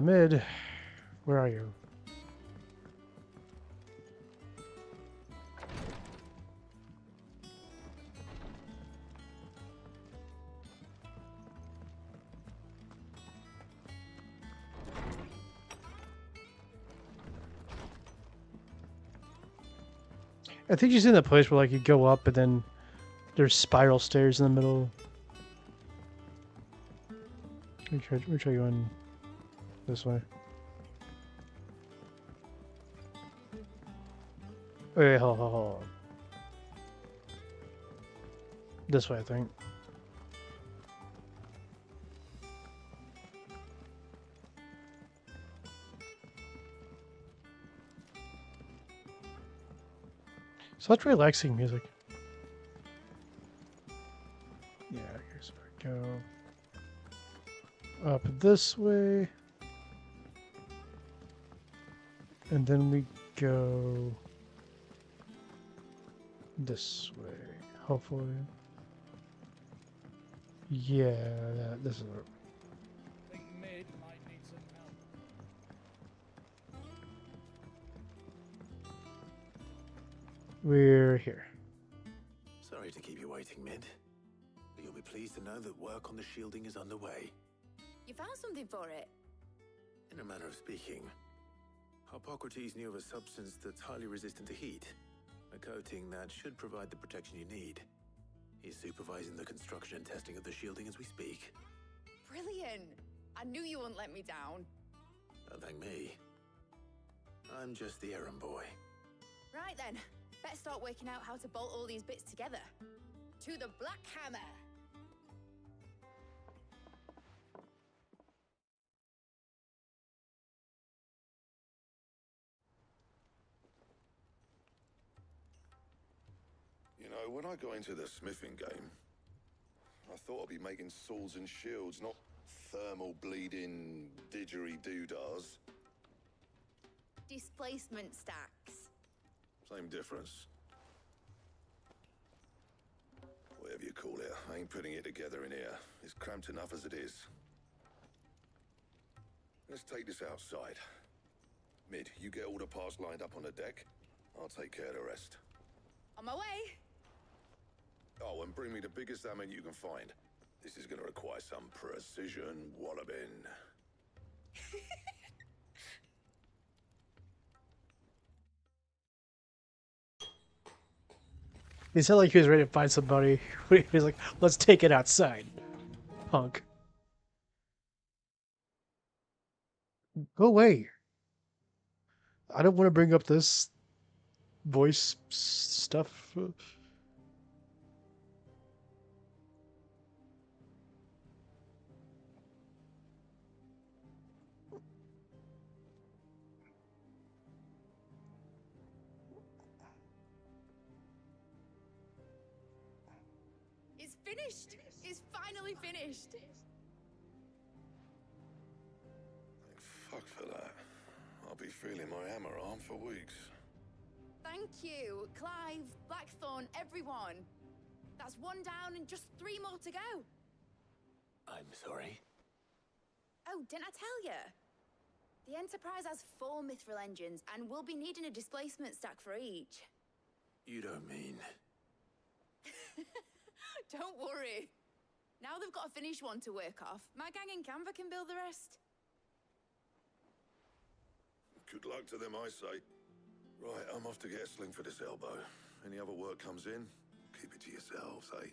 Mid, where are you? I think she's in the place where like you go up and then there's spiral stairs in the middle. Let me try going this way. Wait, hold on. This way, I think. Such relaxing music. Yeah, here's where I go. Up this way. And then we go this way, hopefully. Yeah, this is it. Think Mid might need some help. We're here. Sorry to keep you waiting, Mid. But you'll be pleased to know that work on the shielding is underway. You found something for it? In a manner of speaking, Hippocrates knew of a substance that's highly resistant to heat. A coating that should provide the protection you need. He's supervising the construction and testing of the shielding as we speak. Brilliant! I knew you wouldn't let me down. Don't thank me. I'm just the errand boy. Right then, better start working out how to bolt all these bits together. To the Black Hammer! You know, when I got into the smithing game, I thought I'd be making swords and shields, not thermal bleeding didgeridoo-dahs. Displacement stacks. Same difference. Whatever you call it, I ain't putting it together in here. It's cramped enough as it is. Let's take this outside. Mid, you get all the parts lined up on the deck. I'll take care of the rest. On my way! Oh, and bring me the biggest hammer you can find. This is gonna require some precision walloping. He sounded like he was ready to find somebody. He's like, let's take it outside. Punk. Go away. I don't want to bring up this voice stuff. It's finished! It's finally finished! Fuck for that. I'll be feeling my hammer arm for weeks. Thank you, Clive, Blackthorn, everyone. That's one down and just 3 more to go. I'm sorry. Oh, didn't I tell you? The Enterprise has 4 mithril engines and we'll be needing a displacement stack for each. You don't mean... Don't worry. Now they've got a finished one to work off. My gang in Canva can build the rest. Good luck to them, I say. Right, I'm off to get a sling for this elbow. Any other work comes in, keep it to yourselves, eh?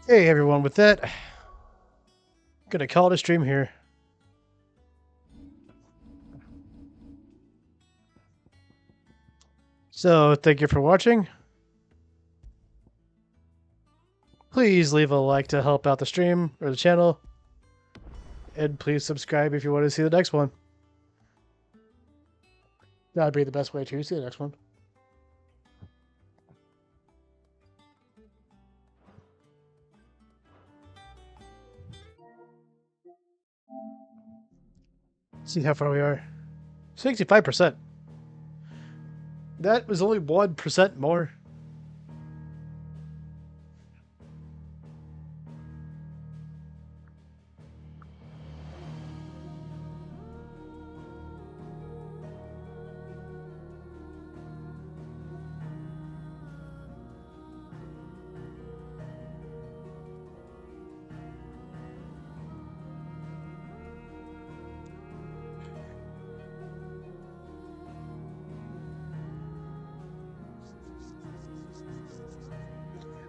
Hey everyone, with that, gonna call it a stream here. So, thank you for watching. Please leave a like to help out the stream or the channel. And please subscribe if you want to see the next one. That'd be the best way to see the next one. See how far we are. 65%. That was only 1% more.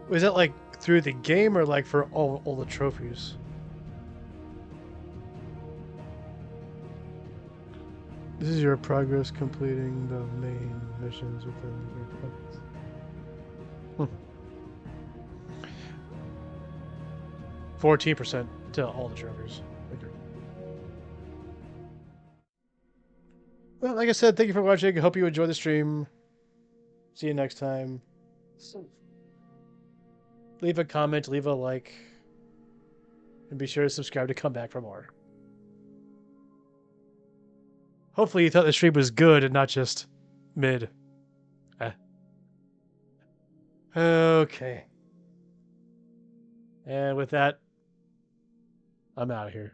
Was that like through the game or like for all the trophies? This is your progress completing the main missions within your focus. 14% to all the trophies. Well, like I said, thank you for watching. I hope you enjoyed the stream. See you next time. Leave a comment, leave a like, and be sure to subscribe to come back for more. Hopefully you thought the stream was good and not just mid. Okay. And with that, I'm out of here.